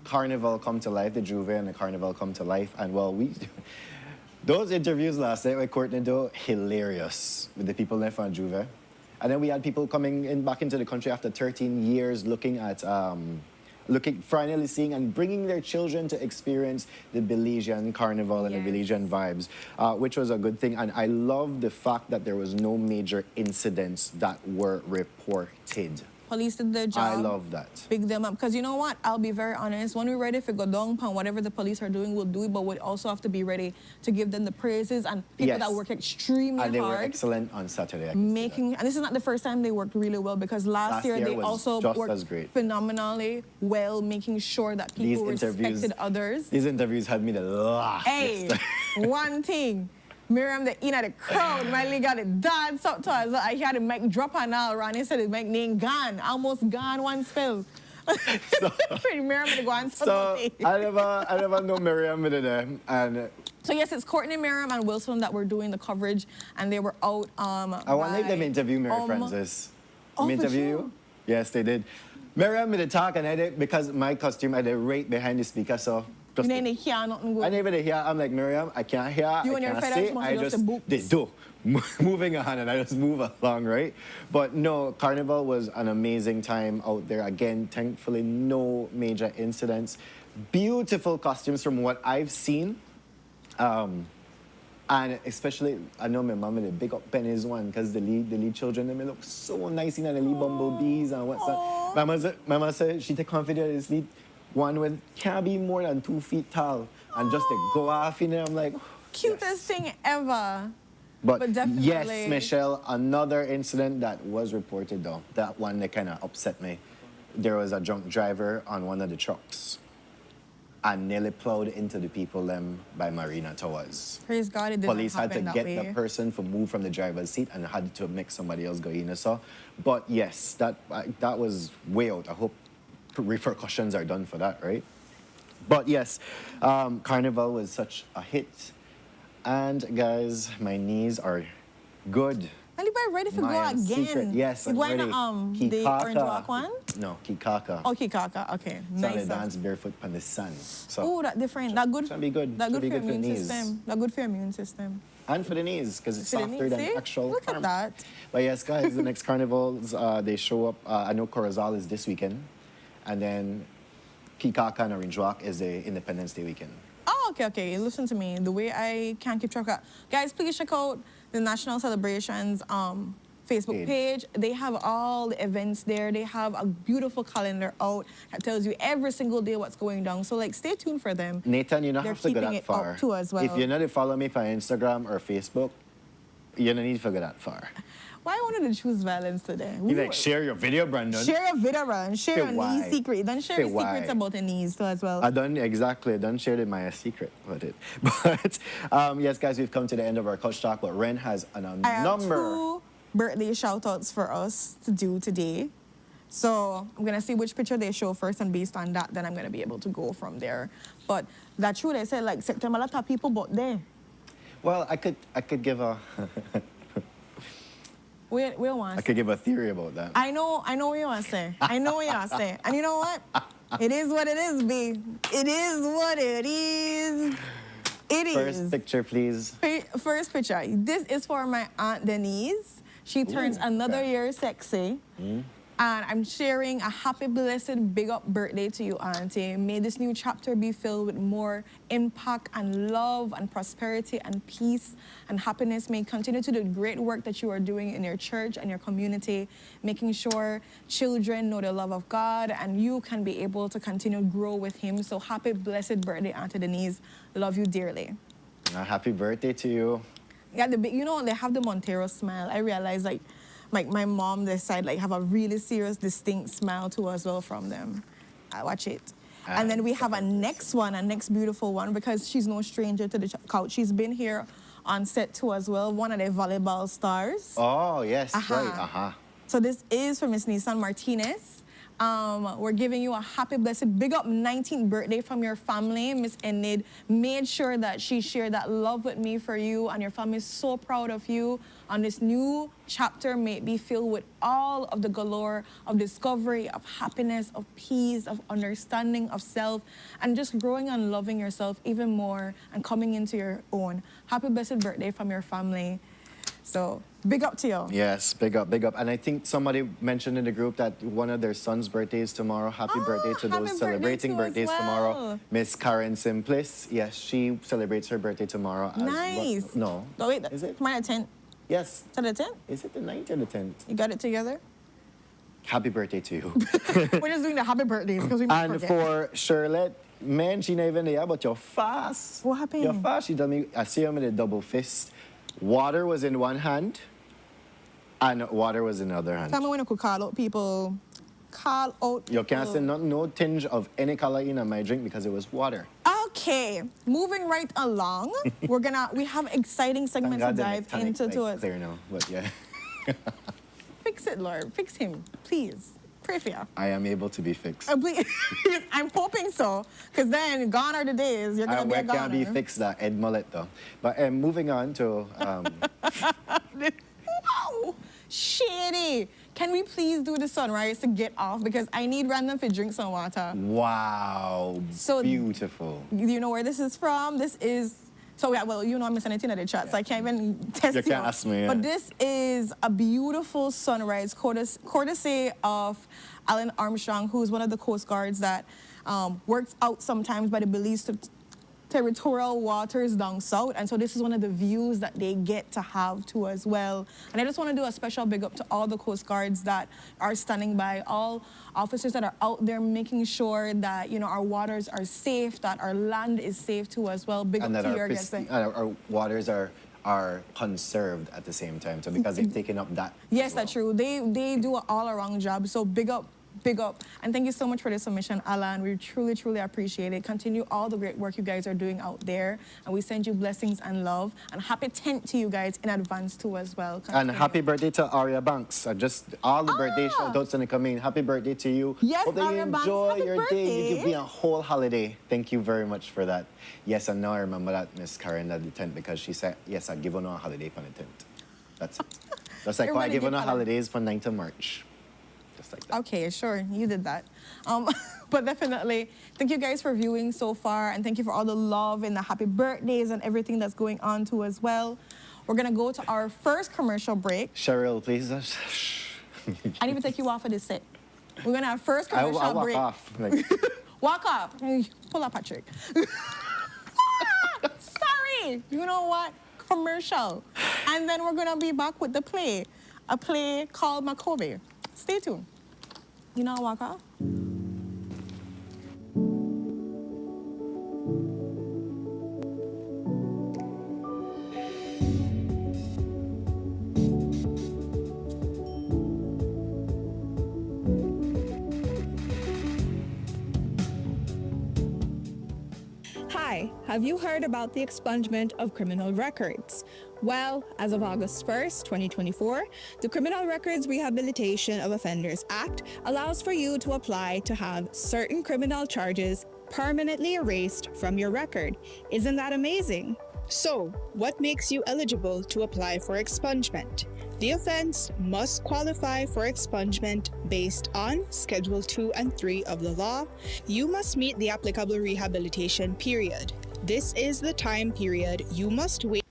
Carnival come to life, the Juve and the Carnival come to life. And well, those interviews last night with Courtney, though, hilarious with the people left on Juve. And then we had people coming back into the country after 13 years looking at, finally seeing and bringing their children to experience the Belizean Carnival and the Belizean vibes, which was a good thing. And I love the fact that there was no major incidents that were reported. Police did their job. I love that. Big them up. Because you know what? I'll be very honest. When we're ready to go down upon whatever the police are doing, we'll do it. But we also have to be ready to give them the praises and people Yes. that work extremely And they were hard. excellent on Saturday. I can say that. And this is not the first time they worked really well, because last year they was also just worked as great. phenomenally well, making sure that people respected others. These interviews had me the laugh. Hey, one thing. Miriam, the in the crowd, Miley got it dance up to us. I hear the mic drop and all. Ronnie said the mic name gone, almost gone one spell. Miriam to go and So I never know Miriam with them. And so yes, it's Courtney, Miriam, and Wilson that were doing the coverage, and they were out. I want to let them interview Mary Francis. oh, for Interview sure. you? Yes, they did. Miriam made a talk, and I did, because my costume I did right behind the speaker, so. You didn't hear nothing good. I never did hear. I'm like, Miriam, I can't hear. You I and your can't feathers say. must I have just the books. they do. Moving on, and I just move along, right? But no, Carnival was an amazing time out there. Again, thankfully, no major incidents. Beautiful costumes from what I've seen. And especially, I know my mom did big up Penny's one, because the lead children, they look so nice, the lead bumblebees and what's that. Mama said she take confidence in this lead one with can't be more than 2 feet tall, and just to go off in there, I'm like, Cutest thing ever. But definitely. yes, Michelle, another incident that was reported though, that one that kind of upset me. There was a drunk driver on one of the trucks and nearly plowed into the people them by Marina Towers. Praise God, it didn't Police had to happen that get way. the person to move from the driver's seat and had to make somebody else go in. So, but yes, that was way out. I hope repercussions are done for that, right? But yes, Carnival was such a hit. And guys, my knees are good. Anybody ready to go My again? secret, yes, I'm Why ready. not the Kikaka. Orange Walk one? No, Kikaka. Oh, Kikaka, okay. So I Nice. dance barefoot on the sun. So, Oh, that different. That good. should be good. That Should good be for your good for immune knees. system. That good for your immune system. and for the knees, because it's For the softer knees, than see? actual Look at arm. that. But yes, guys, the next carnivals, they show up. I know Corozal is this weekend. And then Kikaka and Orange Walk is the Independence Day weekend. Oh, okay. Listen to me. The way I can't keep track of... Guys, please check out the National Celebrations Facebook page. They have all the events there. They have a beautiful calendar out that tells you every single day what's going down. So, like, stay tuned for them. Nathan, you don't They're have to go keeping that it far. up too as well. If you're not to follow me on Instagram or Facebook, you don't need to go that far. Why I wanted to choose violence today? You like share your video, Brandon. Share your video, run. Share Say your why. knee secret. Don't share Say your secrets why. about the knees too as well. I done exactly. Done shared my secret with it. But yes, guys, we've come to the end of our Coach Talk. But Ren has a I have number. 2 birthday shout-outs for us to do today. So I'm going to see which picture they show first, and based on that, then I'm going to be able to go from there. But that's true. They said, like, September, a lot of people but there. Well, I could give a We want I could give a theory about that. I know what you want to say. I know what you want to say. And you know what? It is what it is, B. It is what it is. It is. First picture, please. First picture. This is for my Aunt Denise. She turns another year sexy. And I'm sharing a happy, blessed, big up birthday to you, Auntie. May this new chapter be filled with more impact and love and prosperity and peace and happiness. May you continue to do the great work that you are doing in your church and your community, making sure children know the love of God and you can be able to continue to grow with Him. So happy, blessed birthday, Auntie Denise. Love you dearly. Happy birthday to you. Yeah, they have the Montero smile. I realize, like my mom, this side, like, have a really serious, distinct smile too as well from them. I watch it. And then we have a next beautiful one, because she's no stranger to the couch. She's been here on set too as well, one of the volleyball stars. Oh, yes, right. So this is for Miss Nissan Martinez. We're giving you a happy, blessed, big up 19th birthday from your family. Miss Enid made sure that she shared that love with me for you, and your family is so proud of you. On this new chapter, may it be filled with all of the galore of discovery, of happiness, of peace, of understanding of self, and just growing and loving yourself even more and coming into your own. Happy, blessed birthday from your family. So, big up to you. Yes, big up, big up. And I think somebody mentioned in the group that one of their son's birthdays tomorrow. Happy birthday to happy those birthday celebrating to birthdays as tomorrow. well. Miss Karen Simplis. Yes, she celebrates her birthday tomorrow. As Nice. No. Oh, wait, Is it? Tomorrow at 10. Yes. Is that at 10? Is it the 9th or the 10th? You got it together? Happy birthday to you. We're just doing the happy birthdays because we might And forget. for Charlotte, man, she not even there, but you're fast. What happened? You're fast. She told me, I see him with a double fist. Water was in one hand, and water was in the other hand. Tell me when you could call out people. Call out You can't people. say no tinge of any color in my drink because it was water. Okay, moving right along. We have exciting Thank segments to God the dive tonic, into like, to it. clear now, but yeah. Fix it, Lord. Fix him, please. Pray for you. I am able to be fixed. Please. I'm hoping so, because then gone are the days you're gonna be a I can't be goner. fixed that Ed Mullet though. But moving on to Wow, shady. Can we please do the sunrise to get off? Because I need random to drink some water. wow, So- beautiful. You know where this is from? This is, so yeah, well, you know I'm missing anything at the chat, so I can't even test You can't ask me, yeah. But this is a beautiful sunrise, courtesy of Alan Armstrong, who's one of the Coast Guards that works out sometimes by the Belize territorial waters down south. And so this is one of the views that they get to have too as well. And I just want to do a special big up to all the Coast Guards that are standing by, all officers that are out there making sure that, you know, our waters are safe, that our land is safe too as well. Big And up that to you, our, guys. our waters are conserved at the same time. So because they've taken up that. Yes, as well. that's true. They do an all-around job. So big up. Big up. And thank you so much for this submission, Alan. We truly, truly appreciate it. Continue all the great work you guys are doing out there. And we send you blessings and love. And happy 10th to you guys in advance too as well. And Continue. happy birthday to Aria Banks. Just all the birthday shout-outs in the coming. Happy birthday to you. Yes, Hope that you Aria Banks, enjoy happy your day. You birthday. give me a whole holiday. Thank you very much for that. Yes, and now I remember that Miss Karen at the 10th because she said, yes, I give her no holiday for the 10th. That's it. That's like why I Everybody give her give no holiday. holidays for 9th of March. Just like that. Okay, sure, you did that. But definitely, thank you guys for viewing so far, and thank you for all the love and the happy birthdays and everything that's going on too as well. We're gonna go to our first commercial break. Cheryl, please. I didn't even take you off of this set. We're gonna have first I commercial walk break. off. Like, Walk off. Pull up, Patrick. Sorry. You know what? Commercial. And then we're gonna be back with the play. A play called Makobe. Stay tuned. You know, walk off. Hi, have you heard about the expungement of criminal records? Well, as of August 1st, 2024, the Criminal Records Rehabilitation of Offenders Act allows for you to apply to have certain criminal charges permanently erased from your record. Isn't that amazing? So, what makes you eligible to apply for expungement? The offense must qualify for expungement based on Schedule 2 and 3 of the law. You must meet the applicable rehabilitation period. This is the time period you must wait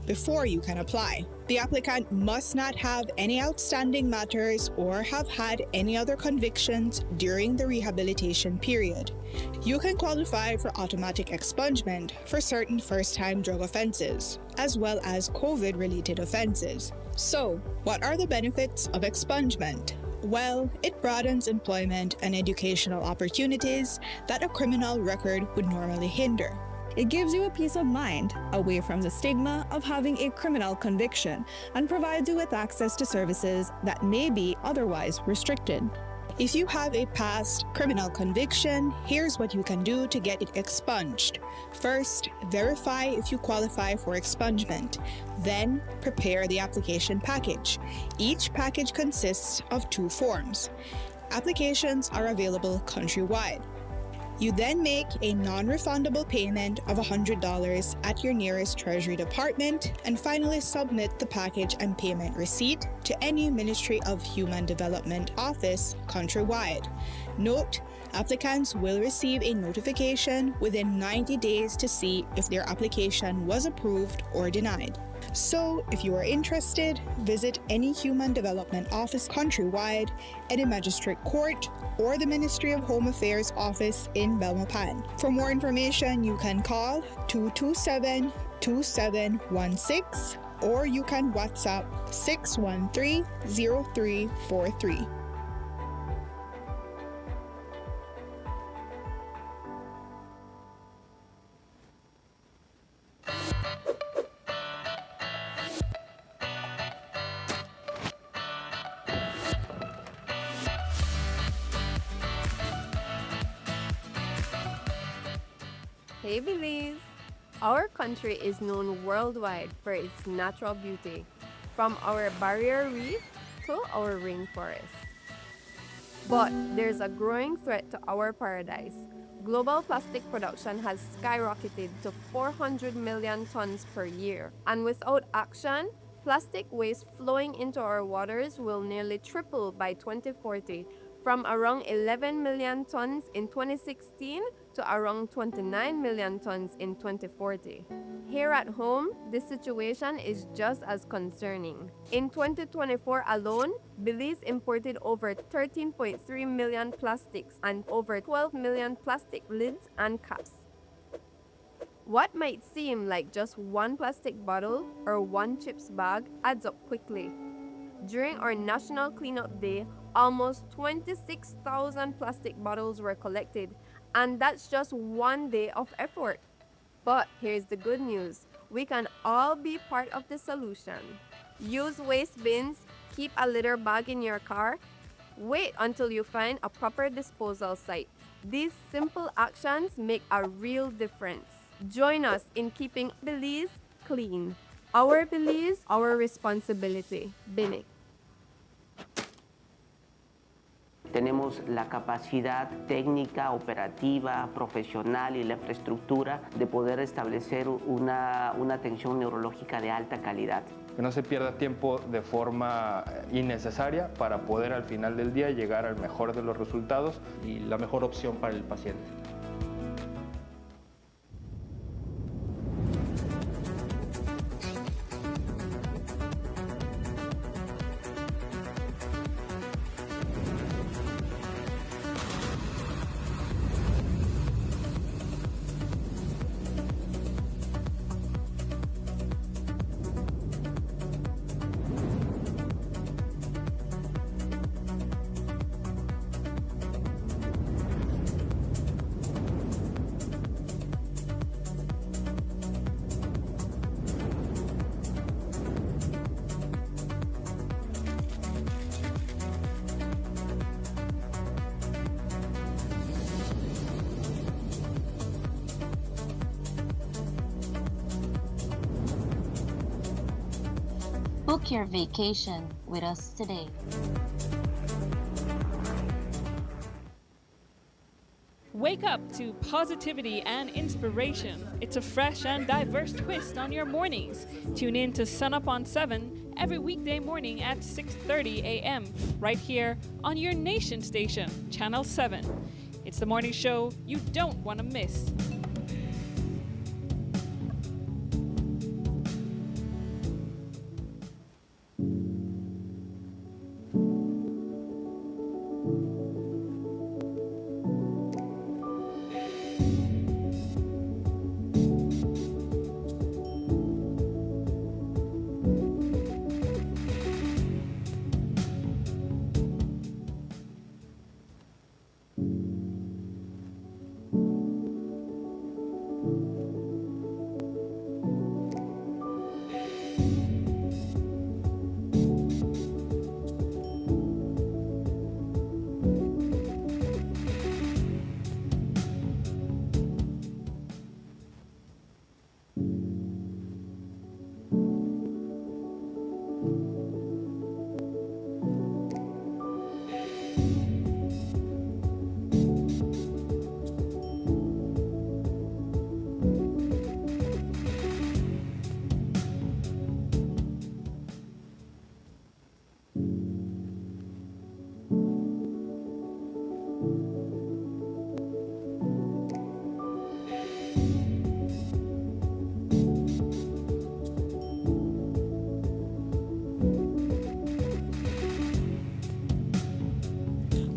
before you can apply. The applicant must not have any outstanding matters or have had any other convictions during the rehabilitation period. You can qualify for automatic expungement for certain first-time drug offenses, as well as COVID-related offenses. So, what are the benefits of expungement? Well, it broadens employment and educational opportunities that a criminal record would normally hinder. It gives you a peace of mind away from the stigma of having a criminal conviction and provides you with access to services that may be otherwise restricted. If you have a past criminal conviction, here's what you can do to get it expunged. First, verify if you qualify for expungement. Then, prepare the application package. Each package consists of 2 forms. Applications are available countrywide. You then make a non-refundable payment of $100 at your nearest Treasury Department and finally submit the package and payment receipt to any Ministry of Human Development office countrywide. Note, applicants will receive a notification within 90 days to see if their application was approved or denied. So, if you are interested, visit any Human Development Office countrywide, any magistrate court, or the Ministry of Home Affairs office in Belmopan. For more information, you can call 227-2716 or you can WhatsApp 613-0343. Hey Belize! Our country is known worldwide for its natural beauty, from our barrier reef to our rainforest. But there's a growing threat to our paradise. Global plastic production has skyrocketed to 400 million tons per year, and without action, plastic waste flowing into our waters will nearly triple by 2040, from around 11 million tons in 2016 to around 29 million tons in 2040. Here at home, the situation is just as concerning. In 2024 alone, Belize imported over 13.3 million plastics and over 12 million plastic lids and caps. What might seem like just one plastic bottle or one chips bag adds up quickly. During our National Cleanup Day, almost 26,000 plastic bottles were collected, and that's just one day of effort. But here's the good news. We can all be part of the solution. Use waste bins, keep a litter bag in your car, wait until you find a proper disposal site. These simple actions make a real difference. Join us in keeping Belize clean. Our Belize, our responsibility. Binic. Tenemos la capacidad técnica, operativa, profesional y la infraestructura de poder establecer una atención neurológica de alta calidad. Que no se pierda tiempo de forma innecesaria para poder al final del día llegar al mejor de los resultados y la mejor opción para el paciente. Book your vacation with us today. Wake up to positivity and inspiration. It's a fresh and diverse twist on your mornings. Tune in to Sunup on 7 every weekday morning at 6:30 a.m. right here on your nation station, Channel 7. It's the morning show you don't want to miss.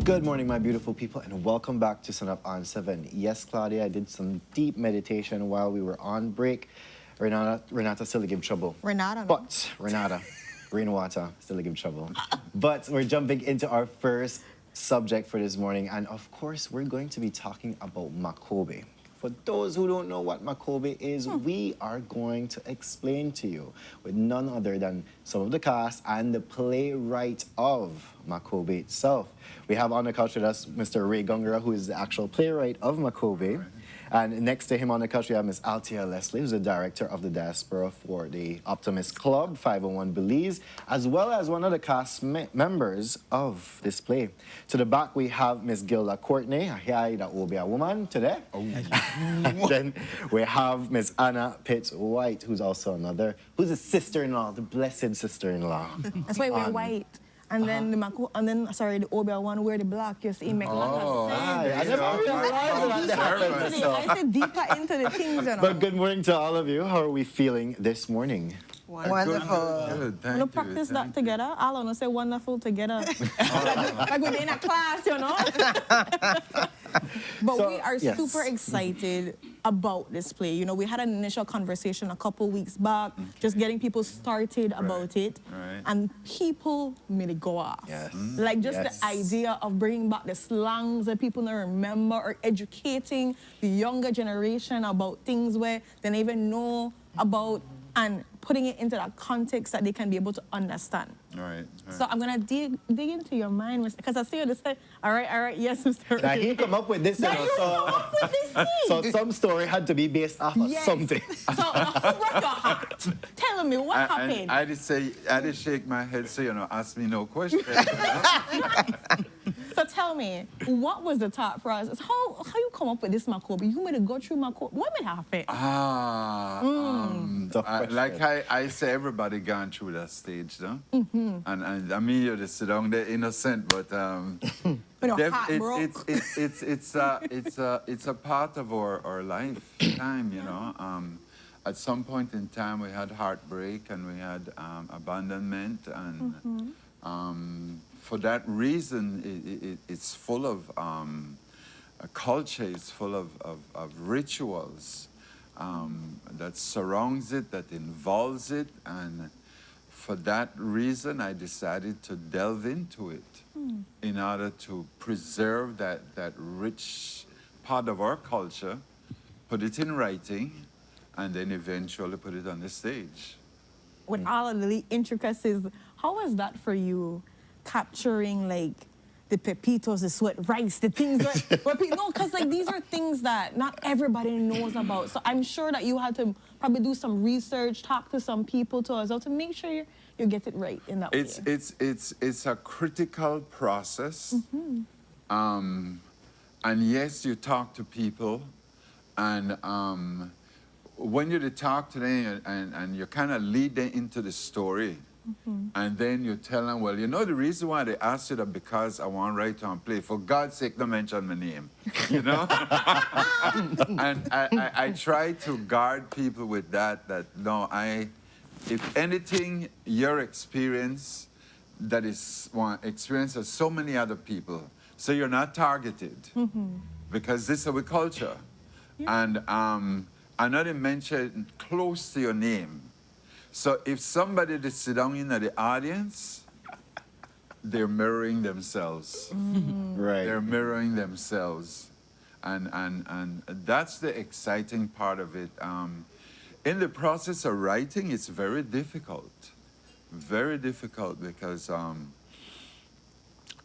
Good morning, my beautiful people, and welcome back to Sunup on 7. Yes, Claudia, I did some deep meditation while we were on break. Renata still give trouble. Renata, rainwater, still give trouble. But we're jumping into our first subject for this morning, and of course, we're going to be talking about Makobe. For those who don't know what Makobe is, we are going to explain to you with none other than some of the cast and the playwright of Makobe itself. We have on the couch with us Mr. Ray Gungara, who is the actual playwright of Makobe. And next to him on the couch, we have Ms. Althea Leslie, who's the director of the diaspora for the Optimist Club, 501 Belize, as well as one of the cast members of this play. To the back, we have Ms. Gilda Courtney, here that will be a woman today. Then we have Ms. Anna Pitts-White, who's also who's a sister-in-law, the blessed sister-in-law. That's why we're white. And then the Obia one wear the black, you see, make I never realized that. I said deeper into the things, you know. But good morning to all of you. How are we feeling this morning? Wonderful. Good, thank you. Practice that together. All of us say wonderful together. Like we're in a class, you know. But we are super excited about this play. You know, we had an initial conversation a couple weeks back, just getting people started about it. And people made it go off. Like just the idea of bringing back the slangs that people don't remember, or educating the younger generation about things where they don't even know about, and putting it into that context that they can be able to understand. So I'm gonna dig into your mind, because I see you say, all right, yes, Mr. Now he come up with this, so some story had to be based off of something. So who broke your heart? Tell me what happened. I just shake my head, so ask me no question. So tell me, what was the thought process? How you come up with this Makobe? You made it go through Makobe. What made it happen? Like I say, everybody gone through that stage, no? And I mean, you just sit down there innocent, but it's a part of our lifetime, you know. At some point in time, we had heartbreak and we had abandonment, and for that reason, it's full of culture. It's full of rituals that surrounds it, that involves it, and for that reason, I decided to delve into it in order to preserve that rich part of our culture, put it in writing, and then eventually put it on the stage. With all of the intricacies, how was that for you, capturing like the pepitos, the sweat rice, the things where people, no, because like these are things that not everybody knows about. So I'm sure that you had to probably do some research, talk to some people to make sure you get it right in that way. It's a critical process. And yes, you talk to people, and when you talk to them and you kind of lead them into the story, and then you tell them, well, you know the reason why they asked you that because I want to write on play. For God's sake, don't mention my name, you know? And I try to guard people with that no, if anything, your experience that is one experience of so many other people, so you're not targeted, because this is our culture. And I not even mention close to your name. So if somebody that sit down in the audience, they're mirroring themselves. They're mirroring themselves. And that's the exciting part of it. In the process of writing, it's very difficult because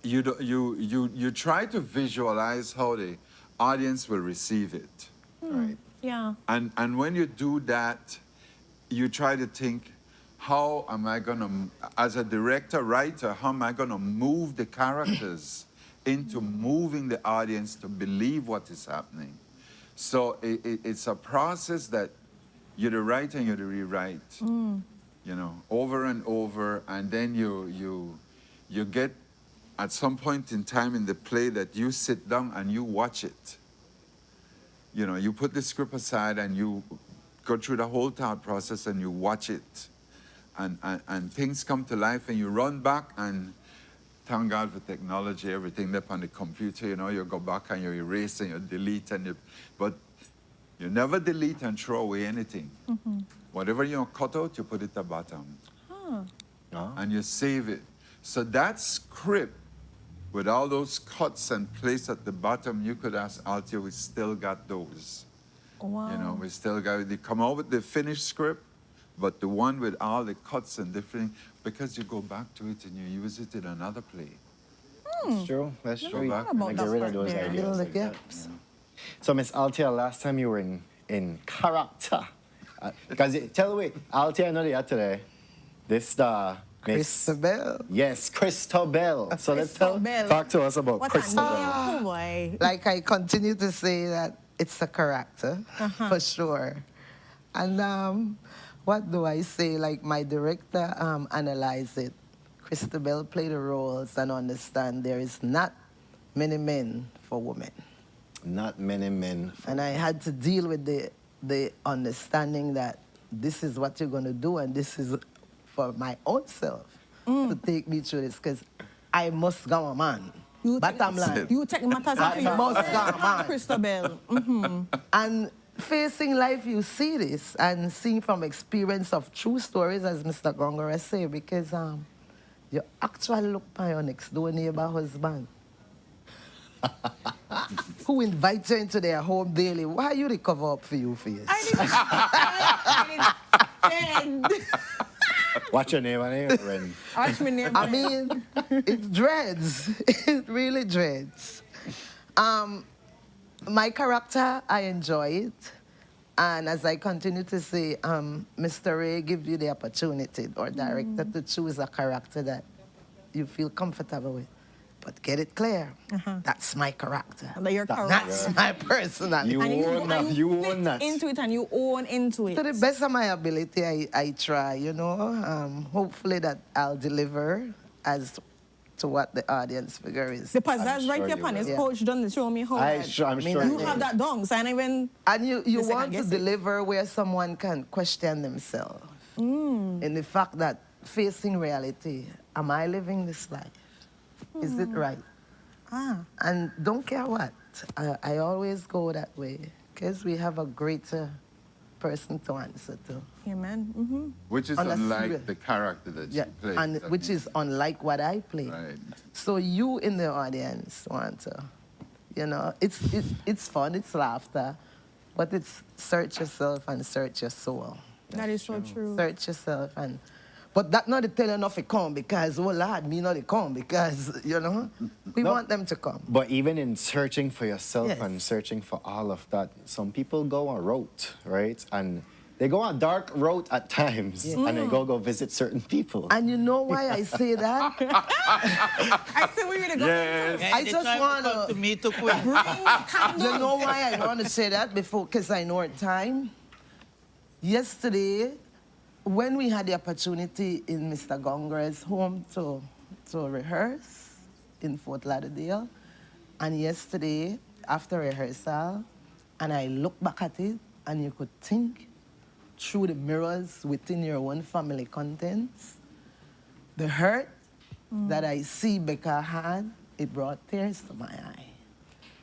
you try to visualize how the audience will receive it. Yeah. And when you do that, you try to think, how am I gonna, as a director, writer, how am I gonna move the characters into moving the audience to believe what is happening? So it's a process that you to write and you to rewrite, you know, over and over, and then you get at some point in time in the play that you sit down and you watch it. You know, you put the script aside and you go through the whole thought process and you watch it, and things come to life, and you run back and thank God for technology, everything up on the computer, you know, you go back and you erase and you delete but you never delete and throw away anything. Whatever you cut out, you put it at the bottom. And you save it. So that script, with all those cuts and placed at the bottom, you could ask Altia, we still got those. Wow. You know, we still got, they come out with the finished script, but the one with all the cuts and different, because you go back to it and you use it in another play. That's true. That's true. back And and get rid of part those there. ideas. Fill the like that, gaps. yeah. So, Miss Altia, last time you were in character. Because tell me, Altia, I know they are today. This star. Christabel. Yes, Christabel. So let's Christabel. talk to us about What Christabel. a name, oh boy. Like I continue to say that it's a character, for sure. And what do I say? Like my director analyzed it. Christabel played the roles and understand there is not many men for women. Not many men. And I had to deal with the understanding that this is what you're going to do and this is for my own self to take me through this because I must go a man. Bottom line. You take matters into your must go man. Christabel. And facing life, you see this and seeing from experience of true stories, as Mr. Gongora say, because you actually look by your next door neighbor husband who invites you into their home daily. Why you cover up for you for years? What's your name, Ren? What's my name? I mean, it dreads. It really dreads. My character, I enjoy it. And as I continue to say, Mr. Ray gives you the opportunity or director to choose a character that you feel comfortable with. But get it clear, that's my character. Your character. That's my personality. You own that. You own that. Into it and you own into it. To the best of my ability, I try, you know. Hopefully that I'll deliver as to what the audience figure is. Because that's right sure here, you Pan. will. His coach done show me how. I'm sure you have that dong, so I even. And you Yes, I want can to guess it. deliver where someone can question themselves. In the fact that facing reality, am I living this life? Is it right? And don't care what. I always go that way because we have a greater person to answer to. Amen. Which is On a unlike serious- the character that you play. and which is unlike what I play. Right. So you in the audience want to, you know, it's fun, it's laughter, but it's search yourself and search your soul. That is so true. Search yourself and, but that not to tell you not to come because, oh Lord, me not to come because, you know, we want them to come. But even in searching for yourself Yes. and searching for all of that, some people go on route, right? And they go on dark route at times, and they go visit certain people. And you know why I say that? I said we're gonna go. Yes. I just want to me too quick. You know why I want to say that before? Because I know our time. Yesterday, when we had the opportunity in Mr. Gongra's home to rehearse in Fort Lauderdale, and yesterday, after rehearsal, and I look back at it, and you could think through the mirrors within your own family contents, the hurt that I see Becca had, it brought tears to my eye.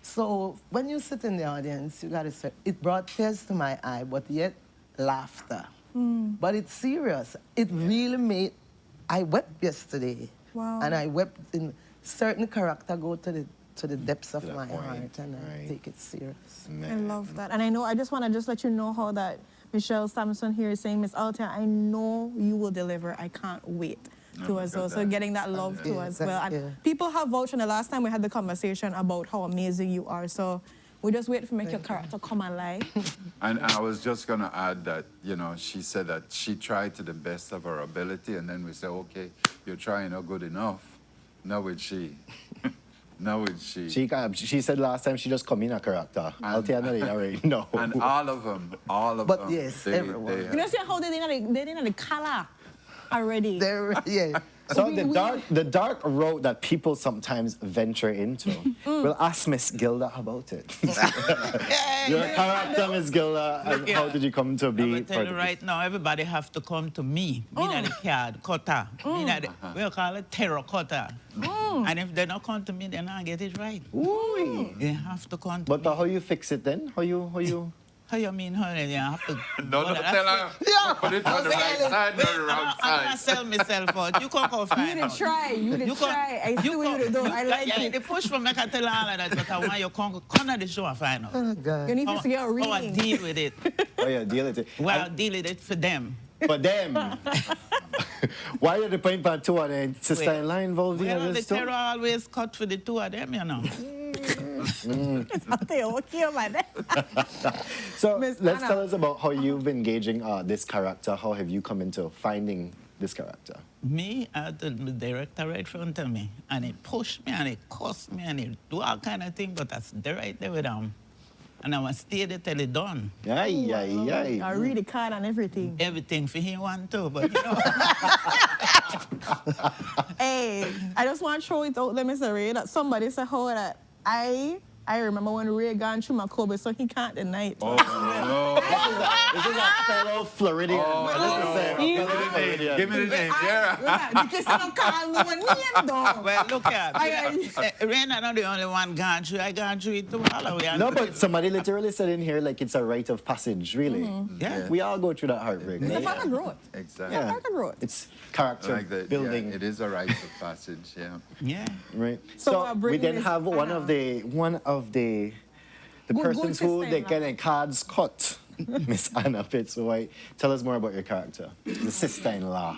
So when you sit in the audience, you gotta say, it brought tears to my eye, but yet laughter. But it's serious. It really made, I wept yesterday. Wow. And I wept in certain character go to the depths of my heart and I take it serious. I love that. And I know, I just want to just let you know how that Michelle Sampson here is saying, Miss Altia, I know you will deliver. I can't wait to as well. So getting that love to as well. And people have vouched on the last time we had the conversation about how amazing you are. So we just wait for make your character come alive. And I was just going to add that, you know, she said that she tried to the best of her ability, and then we said, okay, you're trying not good enough. Now it's she. Now it's she. She said last time she just come in a character. I'll tell you already. No. And all of them, But yes, everyone. You know, see how they didn't have the color. Already. Yeah. So the dark road that people sometimes venture into. We'll ask Miss Gilda about it. Your character, Miss Gilda, and how did you come to be? I tell you right now, everybody have to come to me. Me not the card cutter. Me not the, we'll call it terracotta. And if they don't come to me, they not get it right. Ooh. They have to come to But me. how you fix it then? How you? How you mean, honey? You have to... No, don't tell her. Put it on the right side, not the wrong I'm not side. sell myself out. You can go find You out. did try. You did try. I see what you do. I like it. The push from me can tell all of that, but I want you to come to the show and find out. Oh, God. You need to How figure out I reading. deal with it. Oh yeah, deal with it. Well, deal with it for them. For them. Why did the point part two of the sister-in-law involved in Well, the this too? terror always cut for the two of them, you know. So Miss let's Anna. tell us about how you've been engaging this character. How have you come into finding this character? Me, the director right in front of me, and he pushed me, and he cussed me, and he do all kind of things, but that's there right there with him. And I was stay there till he done. I read the card and everything. Everything for him one too, but you know. Hey, I just want to throw it out there, Mr. Ray, that somebody said how that I remember when Ray gone through Makobe, so he can't deny it. Oh, no. This is a fellow Floridian. Give me the name. Yeah. Because you don't call me one name, though. Well, look at Rain not the only one gone through. I gone through it too. No, but somebody literally said in here like it's a rite of passage, really. Yeah. We all go through that heartbreak. It's a part of growth. Exactly. Yeah. Part of growth. It's character Like that, building. yeah, it is a rite of passage, yeah. Yeah. Right. So, So we bring then Miss have one Anna. of the Good persons who they sister-in-law. get cards cut. Miss Anna Fitzroy. Tell us more about your character, the sister-in-law.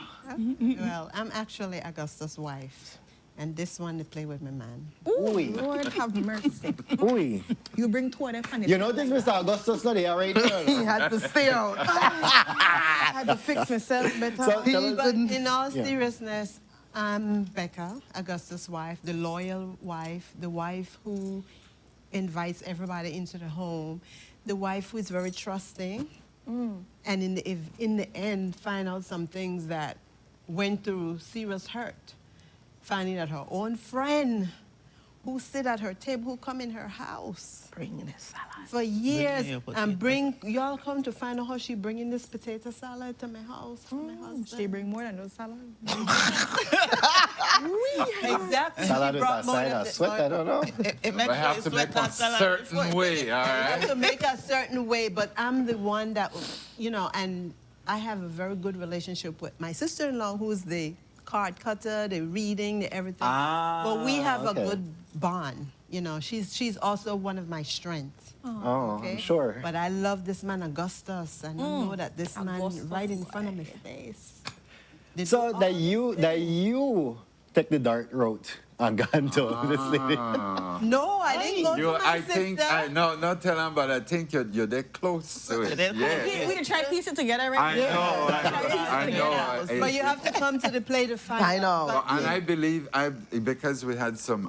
Well, I'm actually Augusta's wife, and this one to play with my man. Ooh. Lord have mercy. Ooh. You bring two of them on it. You know this Mr. Augustus not there right He now. had to stay out. I had to fix myself better. So tell us- But in all Yeah. seriousness, I'm Becca, Augusta's wife, the loyal wife, the wife who invites everybody into the home, the wife who is very trusting, and in the end find out some things that went through serious hurt, finding that her own friend who sit at her table, who come in her house Bringing a salad. for years, Bring me a and y'all come to find out how she bringing this potato salad to my house for my husband. She bring more than those salads. Exactly. Salad She with brought a more side than of the- sweat, I don't know. It I have to make a certain way, all You have right? to make a certain way, but I'm the one that, you know, and I have a very good relationship with my sister-in-law, who's the card cutter, the reading, the everything. But we have okay. a good bond. You know, she's also one of my strengths. Oh, I'm sure. But I love this man, Augustus, and I know that this man Augustus right in front of my face. They So do that all you take the dark road and gone to this lady. No, I didn't go to my I sister. think, not tell him, but I think you're that close to it. Yeah. We did try to piece it together, I right? know. But you have to come to the play to find I know. out. And I believe, because we had some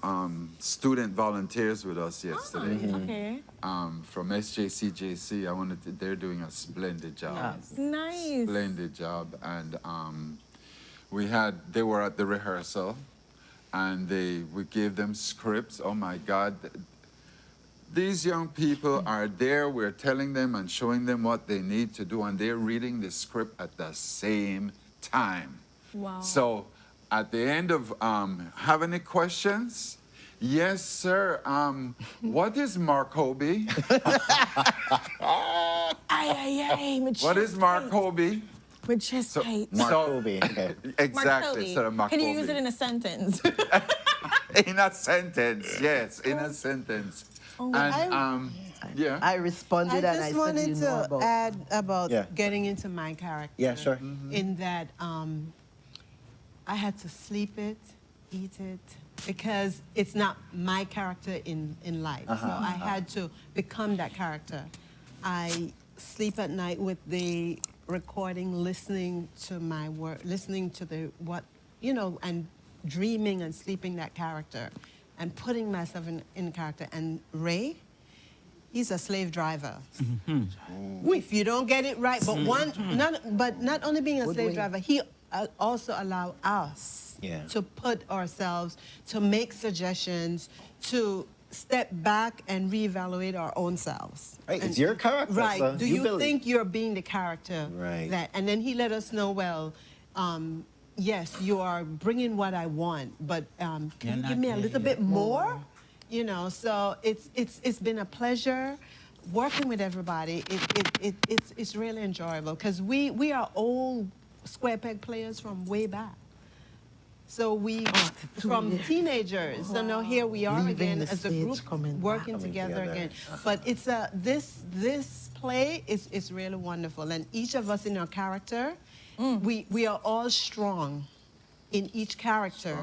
student volunteers with us yesterday Okay. from SJCJC, they're doing a splendid job. Nice. Splendid job. And they were at the rehearsal, and we gave them scripts. Oh my God. These young people are there, we're telling them and showing them what they need to do, and they're reading the script at the same time. Wow. So at the end of, have any questions? Yes, sir. What is Makobe? What is Makobe? With chest tight. Makobe. Okay. Exactly. So Can you use it in a sentence? In a sentence, yes, in a sentence. And yeah. I responded I and I just said, wanted you know to about. add about Yeah. getting into my character. Yeah, sure. In that I had to sleep it, eat it, because it's not my character in life. So I had to become that character. I sleep at night with the recording, listening to my work, listening to and dreaming and sleeping that character and putting myself in character. And Ray, he's a slave driver. If you don't get it right, but not only being a slave driver, he also allow us to put ourselves, to make suggestions, to step back and reevaluate our own selves. Right, it's your character. Right. So Do you think you're being the character? Right. That, and then he let us know, well, yes, you are bringing what I want, but can you give me a little bit more? You know, so it's been a pleasure working with everybody. It's really enjoyable because we are old square peg players from way back. So we, from teenagers, so now here we are again as a group working together again. But it's this play is really wonderful, and each of us in our character, we are all strong in each character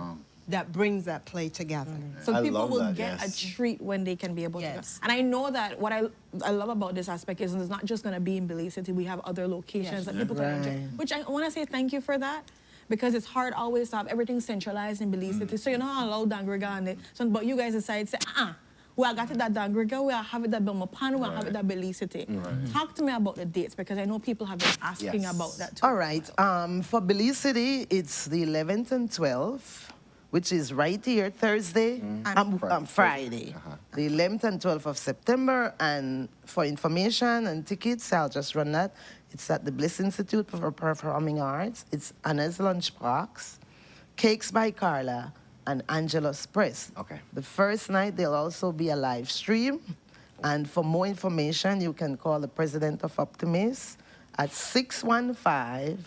that brings that play together. So people will get a treat when they can be able to go. And I know that what I love about this aspect is it's not just going to be in Belize City. We have other locations that people can enjoy, which I want to say thank you for that. Because it's hard always to have everything centralized in Belize City. So you're not allowed Dangriga on it. So, but you guys decide, say, we got it at Dangriga, we have it at Belmopan, we have it at Belize City. Talk to me about the dates, because I know people have been asking about that too. All right. For Belize City, it's the 11th and 12th, which is right here, Thursday and Friday. The 11th and 12th of September. And for information and tickets, I'll just run that. It's at the Bliss Institute for Performing Arts. It's Anna's Lunchbox, Cakes by Carla, and Angela's Press. The first night, there'll also be a live stream. And for more information, you can call the president of Optimus at 615-4047.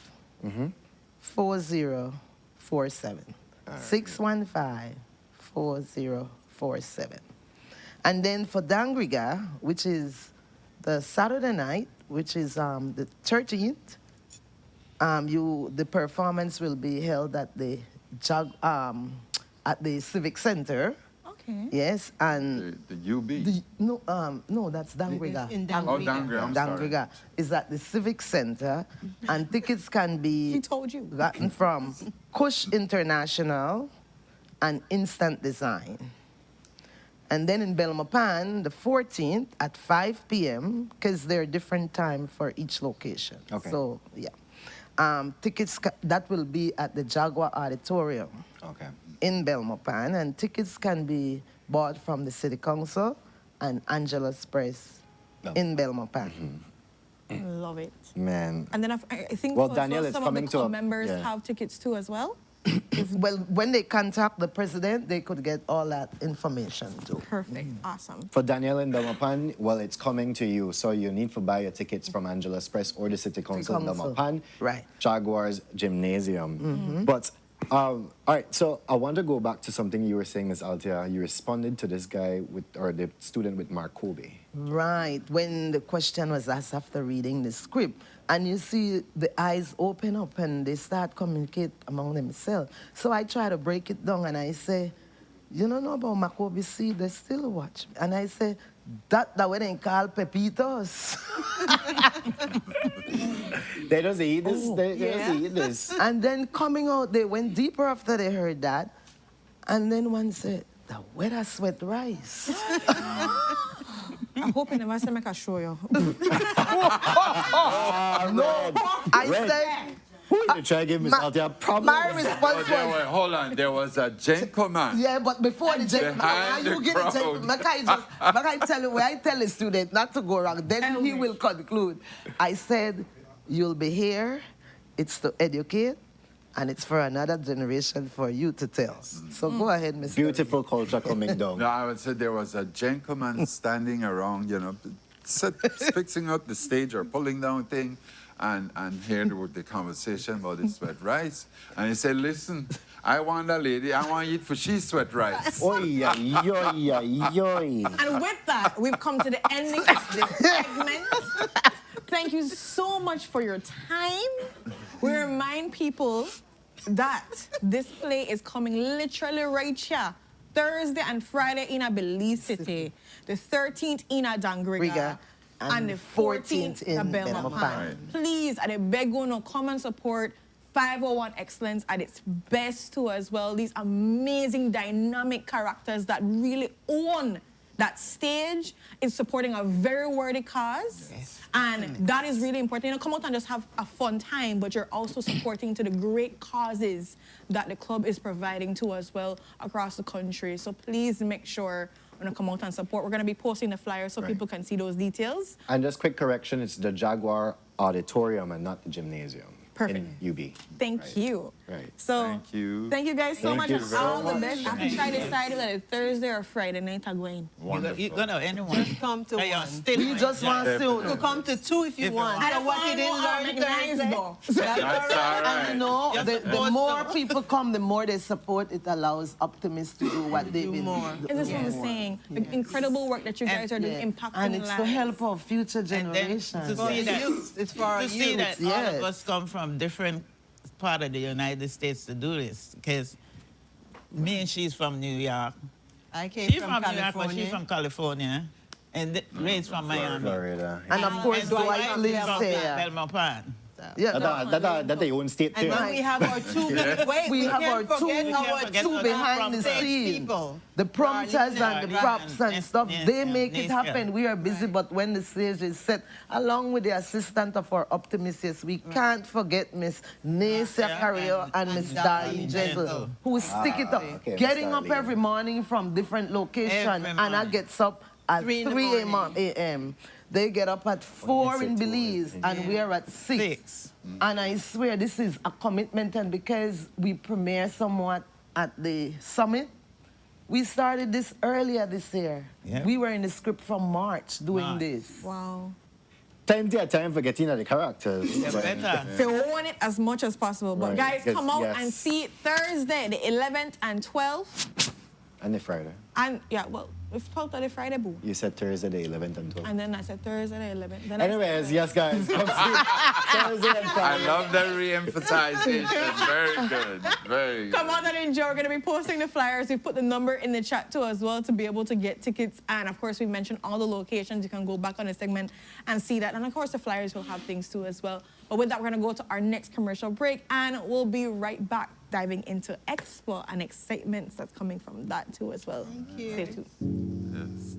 615-4047. And then for Dangriga, which is the Saturday night, which is the 13th, the performance will be held at the Civic Center. Okay. Yes, and the UB. No, that's Dangriga. In Dangriga. Oh, Dangriga. I'm Dangriga is at the Civic Center, and tickets can be gotten from Kush International and Instant Design. And then in Belmopan, the 14th at 5 p.m., because they're different time for each location. So, tickets, that will be at the Jaguar Auditorium in Belmopan. And tickets can be bought from the City Council and Angela's Press in Belmopan. Love it. Man. And then I think Daniel is some coming of the club to members have tickets too as well. Well, when they contact the president, they could get all that information too. Perfect. Awesome. For Daniel in Belmopan, well, it's coming to you. So you need to buy your tickets from Angela's Press or the City Council in Belmopan. Right. Jaguars Gymnasium. But, all right, so I want to go back to something you were saying, Ms. Althea. You responded to this guy or the student with Makobe. Right. When the question was asked after reading the script, and you see the eyes open up and they start communicate among themselves. So I try to break it down and I say, you don't know about Makobe, see, they still watch. And I say, that what they call Pepitos. They don't eat this. They don't eat this. And then coming out, they went deeper after they heard that. And then one said, the weather sweat rice. I hope you never say make a show you. No, I said. Who you try to give Miss Althea a problem? My response was. Hold on, there was a gentleman. Yeah, but before the gentleman, you get a gentleman. I tell you where I tell a student not to go wrong. Then he will conclude. I said, you'll be here. It's to educate. And it's for another generation for you to tell. So go ahead, Mr. Beautiful culture coming down. No, I would say there was a gentleman standing around, fixing up the stage or pulling down thing, and here the conversation about the sweat rice. And he said, listen, I want a lady, I want to eat for she sweat rice. Oy, yoy, yoy. And with that, we've come to the ending of this segment. Thank you so much for your time. We remind people that this play is coming literally right here. Thursday and Friday in Belize City. The 13th in Dangriga. And the 14th in Belmopan. Please, I beg you to come and support 501 Excellence at its best too as well. These amazing dynamic characters that really own that stage is supporting a very worthy cause. And that is really important. You know, come out and just have a fun time, but you're also supporting to the great causes that the club is providing to as well across the country. So please make sure when you come out and support. We're going to be posting the flyers so people can see those details. And just quick correction, it's the Jaguar Auditorium and not the gymnasium. Perfect. In UB. Thank you. Right. So, thank you guys so much. And all the best. I can try to decide whether it's Thursday or Friday night I'm going. You're going to anyone. Come to one. You just want to. You come to two if you want. I So what you didn't learn Thursday. That's all right. And you know, the more people come, the more they support, it allows optimists to do what they do more. And that's what I'm saying. The incredible work that you guys are doing, impacting and it's to help our future generations. To see that, it's for our to see youth. that all of us come from different part of the United States to do this, because me and she's from New York. I came she's from New York, but she's from California, and raised from Miami. Florida. And of course, Dwight lives there. Belmont Park. Yeah, that's their own state too. And then we have our two, we have our two behind the scenes. People. The prompters and the props and stuff, they make it happen. We are busy, but when the stage is set, along with the assistant of our optimists, we can't forget Miss Nacia Carrier and Miss Darlene Gentle, who stick it up, getting up every morning from different locations. Anna gets up at 3 a.m. They get up at 4 in Belize, and we are at 6. And I swear this is a commitment, and because we premiere somewhat at the summit, we started this earlier this year. Yeah. We were in the script from March doing this. Wow. Time for getting at the characters. So we want it as much as possible. But Right. guys, come out and see it Thursday, the 11th and 12th. And the Friday. And yeah, well, we've talked on the Friday, boo. You said Thursday the 11th and 12th. And then I said Thursday the 11th. Then Anyways, yes, guys. Come see Thursday and I Friday. love that re-emphasization. Very good. Very good. Come on and enjoy. We're going to be posting the flyers. We've put the number in the chat too as well to be able to get tickets. And of course, we mentioned all the locations. You can go back on the segment and see that. And of course, the flyers will have things too as well. But with that, we're going to go to our next commercial break and we'll be right back diving into Expo and excitements that's coming from that too as well. Thank you. Stay tuned. Yes.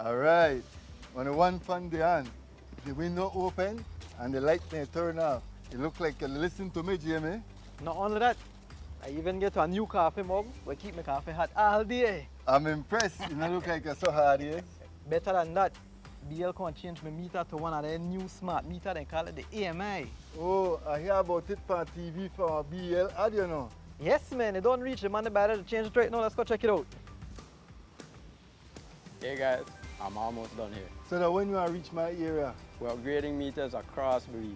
All right. On the one from the hand, the window open and the light may turn off. It looks like you listen to me, Jamie. Not only that, I even get a new coffee mug where keep my coffee hot all day. I'm impressed. You don't look like you're so hard here. Better than that, BL can change my meter to one of their new smart meter. They call it the AMI. Oh, I hear about it on TV for BL ad, you know. Yes, man. They don't reach the money better to change it right now. Let's go check it out. Hey guys, I'm almost done here. So that when you reach my area, we're upgrading meters across Belize,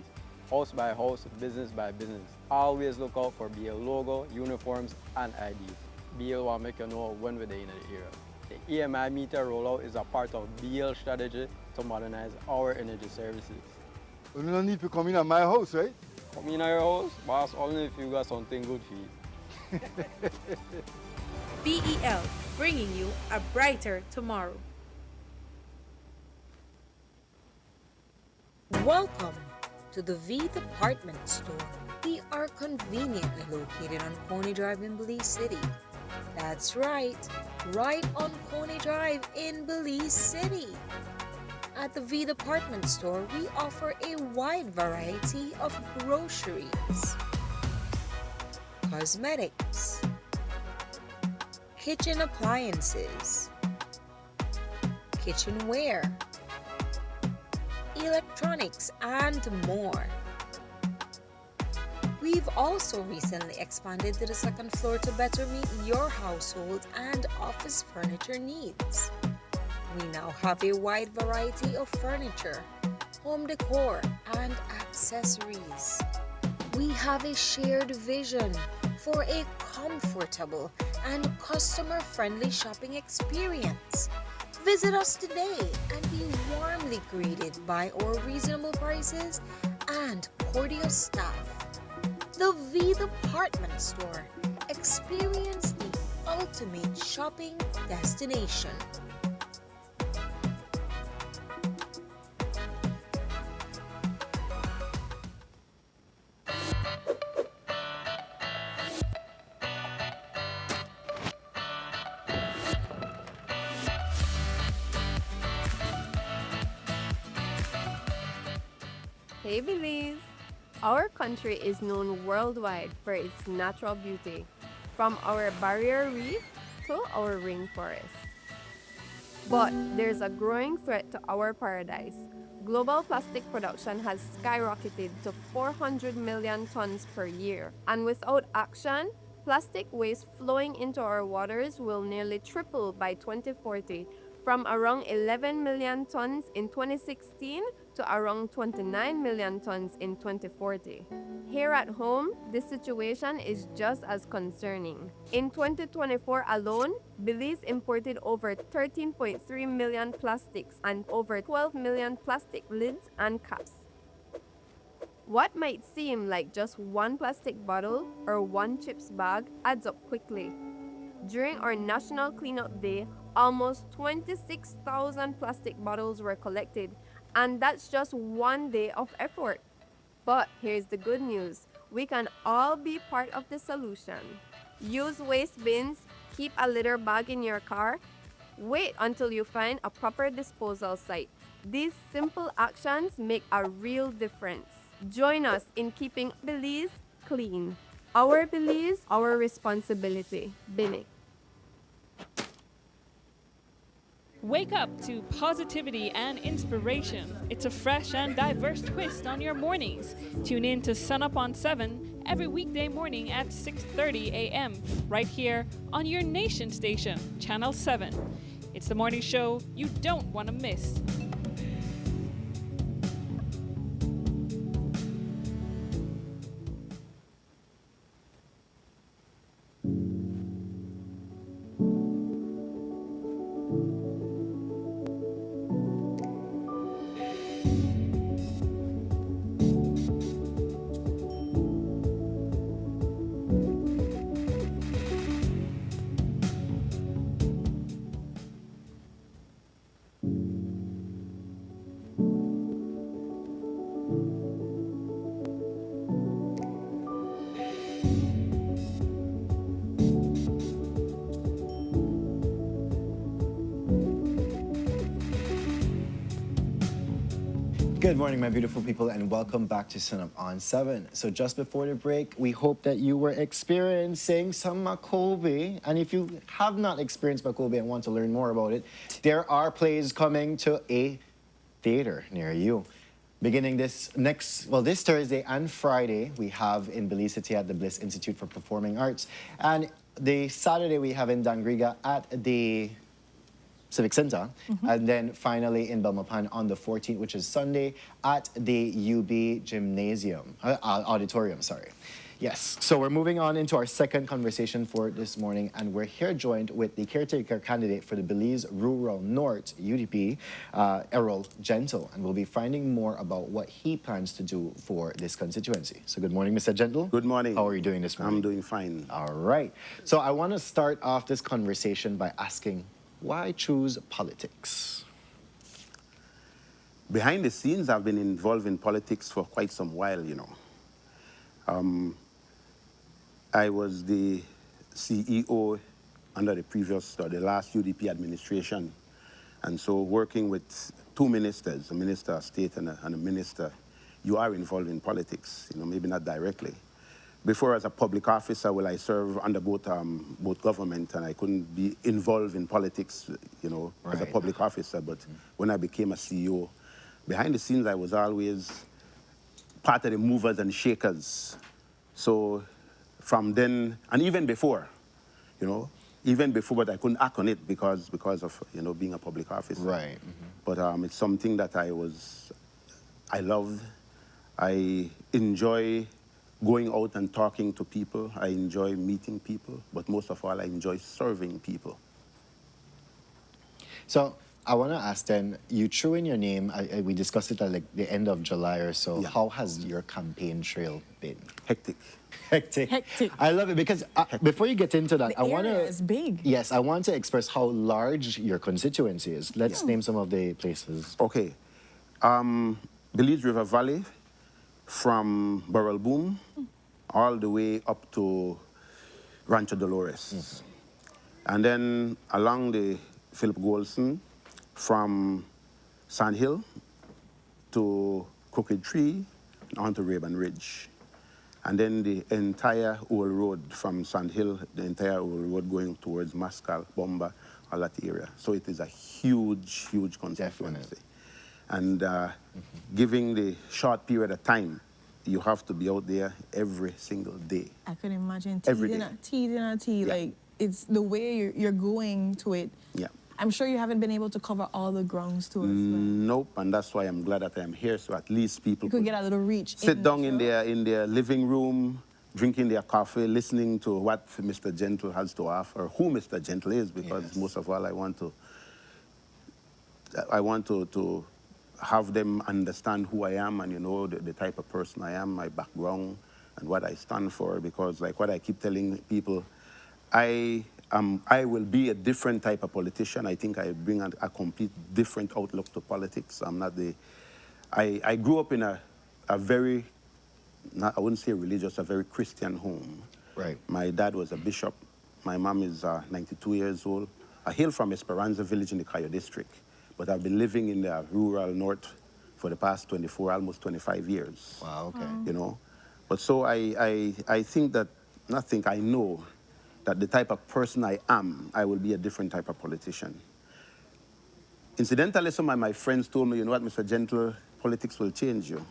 house by house, business by business. Always look out for BL logo, uniforms, and IDs. BL will make you know when we're in the area. The EMI meter rollout is a part of BL strategy to modernize our energy services. You don't need to come in at my house, right? Come in at your house, boss, only if you got something good for you. BEL, bringing you a brighter tomorrow. Welcome to the V Department Store. We are conveniently located on Pony Drive in Belize City. That's right, right on Coney Drive in Belize City. At the V Department Store, we offer a wide variety of groceries, cosmetics, kitchen appliances, kitchenware, electronics, and more. We've also recently expanded to the second floor to better meet your household and office furniture needs. We now have a wide variety of furniture, home decor, and accessories. We have a shared vision for a comfortable and customer-friendly shopping experience. Visit us today and be warmly greeted by our reasonable prices and cordial staff. The V Department Store. Experience the ultimate shopping destination. Hey Belize! Our country is known worldwide for its natural beauty, from our barrier reef to our rainforest. But there's a growing threat to our paradise. Global plastic production has skyrocketed to 400 million tons per year, and without action, plastic waste flowing into our waters will nearly triple by 2040, from around 11 million tons in 2016 to around 29 million tons in 2040. Here at home, the situation is just as concerning. In 2024 alone, Belize imported over 13.3 million plastics and over 12 million plastic lids and caps. What might seem like just one plastic bottle or one chips bag adds up quickly. During our National Cleanup Day, almost 26,000 plastic bottles were collected, and that's just one day of effort. But here's the good news. We can all be part of the solution. Use waste bins, keep a litter bag in your car, wait until you find a proper disposal site. These simple actions make a real difference. Join us in keeping Belize clean. Our Belize, our responsibility. Binic. Wake up to positivity and inspiration. It's a fresh and diverse twist on your mornings. Tune in to Sunup on 7 every weekday morning at 6:30 a.m. right here on your nation station, Channel 7. It's the morning show you don't want to miss. Good morning, my beautiful people, and welcome back to Sunup on 7. So just before the break, we hope that you were experiencing some Makobe. And if you have not experienced Makobe and want to learn more about it, there are plays coming to a theater near you. Beginning this Thursday and Friday, we have in Belize City at the Bliss Institute for Performing Arts. And the Saturday, we have in Dangriga at the Civic Center, and then finally in Belmopan on the 14th, which is Sunday, at the UB Gymnasium, Auditorium, sorry. Yes, so we're moving on into our second conversation for this morning, and we're here joined with the caretaker candidate for the Belize Rural North, UDP, Errol Gentle, and we'll be finding more about what he plans to do for this constituency. So good morning, Mr. Gentle. Good morning. How are you doing this morning? I'm doing fine. All right. So I want to start off this conversation by asking, why choose politics? Behind the scenes, I've been involved in politics for quite some while, you know. I was the CEO under the previous, or the last UDP administration. And so working with two ministers, a minister of state and a minister, you are involved in politics, you know, maybe not directly. Before, as a public officer, well, I served under both government, and I couldn't be involved in politics, you know, as a public officer. But when I became a CEO, behind the scenes, I was always part of the movers and shakers. So from then, and even before, you know, even before, but I couldn't act on it because of, you know, being a public officer. Right. But it's something that I loved. I enjoy going out and talking to people. I enjoy meeting people, but most of all, I enjoy serving people. So I want to ask then, you threw in your name, we discussed it at like the end of July or so. Yeah. How has your campaign trail been? Hectic. Hectic. Hectic. I love it because before you get into that, I want to... is big. Yes, I want to express how large your constituency is. Let's name some of the places. Okay. Belize River Valley, from Burrell Boom, all the way up to Rancho Dolores. And then along the Philip Golson, from Sand Hill to Crooked Tree, on to Raven Ridge. And then the entire old road from Sand Hill, the entire old road going towards Mascal, Bomba, all that area. So it is a huge, huge constituency. And giving the short period of time, you have to be out there every single day. I can imagine Yeah. like it's the way you're going to it. Yeah. I'm sure you haven't been able to cover all the grounds to us. Nope, and that's why I'm glad that I'm here, so at least people could get a little reach. Sit down in their living room, drinking their coffee, listening to what Mr. Gentle has to offer, who Mr. Gentle is, because most of all I want to have them understand who I am and, you know, the type of person I am, my background, and what I stand for, because like what I keep telling people, I will be a different type of politician. I think I bring a complete different outlook to politics. I'm not I grew up in a very, I wouldn't say religious, a very Christian home. Right. My dad was a bishop. My mom is 92 years old. I hail from Esperanza village in the Cayo district, but I've been living in the rural north for the past 24, almost 25 years. Wow, okay. You know? But so I think that, I know that the type of person I am, I will be a different type of politician. Incidentally, some of my friends told me, you know what, Mr. Gentle, politics will change you.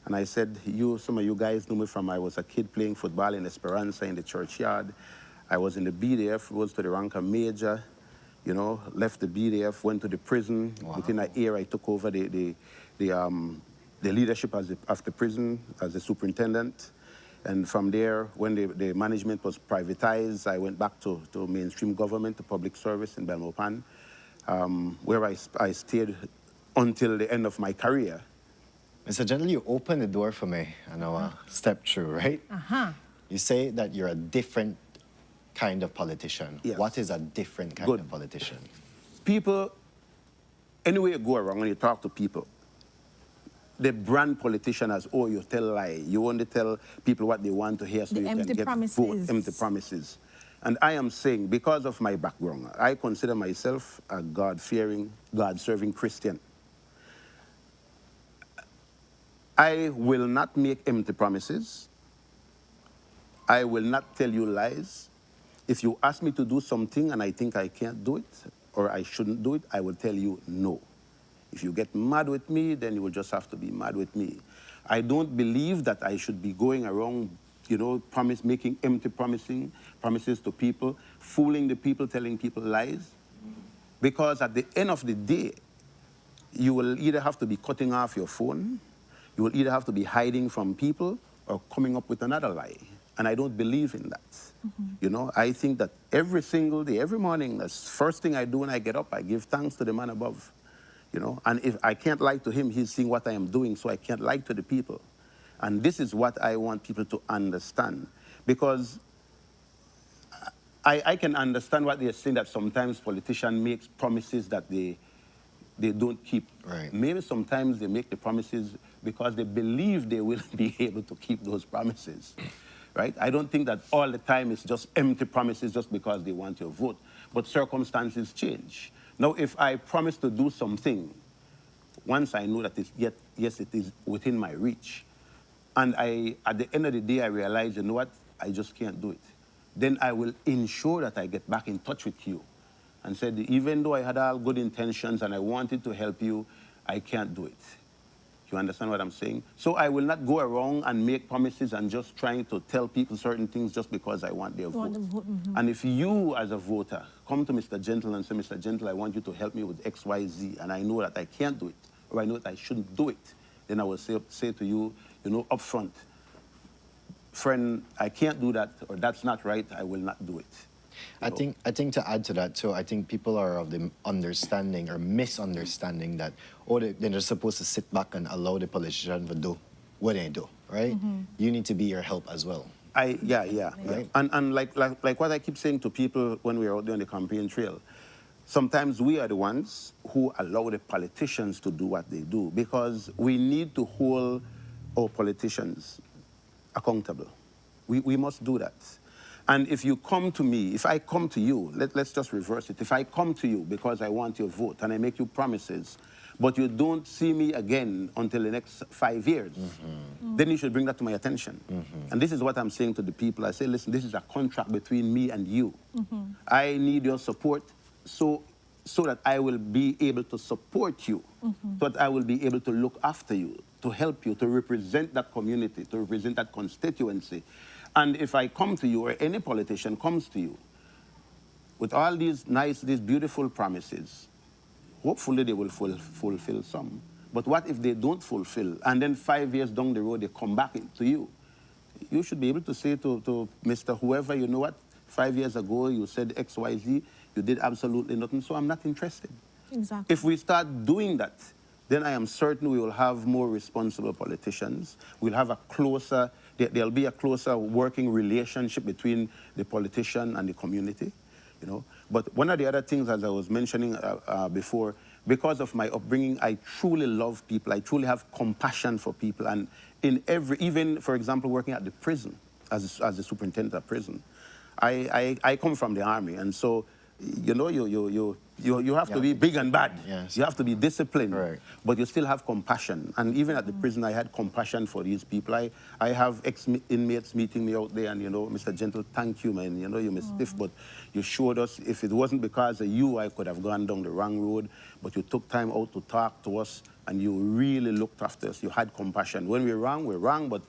And I said, some of you guys knew me from I was a kid playing football in Esperanza in the churchyard. I was in the BDF, rose to the rank of major, you know, left the BDF, went to the prison. Wow. Within a year, I took over the leadership of the prison as the superintendent. And from there, when the management was privatized, I went back to mainstream government, to public service in Belmopan, where I stayed until the end of my career. Mr. Gentle, you opened the door for me, and I'll step through, right? You say that you're a different kind of politician. Yes. What is a different kind of politician? People, anywhere you go around, when you talk to people, the brand politician as, oh, you tell lie. You only tell people what they want to hear so you can get vote, empty promises. And I am saying, because of my background, I consider myself a God-fearing, God-serving Christian. I will not make empty promises. I will not tell you lies. If you ask me to do something and I think I can't do it, or I shouldn't do it, I will tell you no. If you get mad with me, then you will just have to be mad with me. I don't believe that I should be going around, you know, making empty promises to people, fooling the people, telling people lies. Because at the end of the day, you will either have to be cutting off your phone, you will either have to be hiding from people, or coming up with another lie. And I don't believe in that. You know, I think that every single day, every morning, the first thing I do when I get up, I give thanks to the man above. You know, and if I can't lie to him, he's seeing what I am doing, so I can't lie to the people. And this is what I want people to understand. Because I can understand what they're saying, that sometimes politicians make promises that they don't keep. Right. Maybe sometimes they make the promises because they believe they will be able to keep those promises. right? I don't think that all the time it's just empty promises just because they want your vote. But circumstances change. Now, if I promise to do something, once I know that yes, it is within my reach, and at the end of the day, I realize, you know what, I just can't do it, then I will ensure that I get back in touch with you and said, even though I had all good intentions and I wanted to help you, I can't do it. You understand what I'm saying? So I will not go around and make promises and just trying to tell people certain things just because I want their vote. And if you, as a voter, come to Mr. Gentle and say, Mr. Gentle, I want you to help me with X, Y, Z, and I know that I can't do it, or I know that I shouldn't do it, then I will say to you, you know, up front, friend, I can't do that, or that's not right, I will not do it. I think to add to that too, I think people are of the understanding or misunderstanding that, oh, they're just supposed to sit back and allow the politician to do what they do, right? You need to be your help as well. Yeah. And like what I keep saying to people when we're out there on the campaign trail, sometimes we are the ones who allow the politicians to do what they do, because we need to hold our politicians accountable. We must do that. And if you come to me, if I come to you, let's just reverse it. If I come to you because I want your vote and I make you promises, but you don't see me again until the next 5 years, then you should bring that to my attention. And this is what I'm saying to the people. I say, listen, this is a contract between me and you. I need your support so that I will be able to support you, so that I will be able to look after you, to help you, to represent that community, to represent that constituency. And if I come to you, or any politician comes to you, with all these beautiful promises, hopefully they will fulfill some. But what if they don't fulfill, and then 5 years down the road they come back to you? You should be able to say to Mr. Whoever, you know what, 5 years ago you said X, Y, Z, you did absolutely nothing, so I'm not interested. Exactly. If we start doing that, then I am certain we will have more responsible politicians. We'll have there'll be a closer working relationship between the politician and the community, you know. But one of the other things, as I was mentioning before, because of my upbringing, I truly love people. I truly have compassion for people. And even, for example, working at the prison, as the superintendent of prison, I come from the army, and so, you know, you have to be big and bad. Yes. You have to be disciplined, but you still have compassion. And even at the prison, I had compassion for these people. I have ex-inmates meeting me out there, and, you know, Mr. Gentle, thank you, man. You know, you missed stiff, but you showed us. If it wasn't because of you, I could have gone down the wrong road, but you took time out to talk to us, and you really looked after us. You had compassion. When we're wrong, but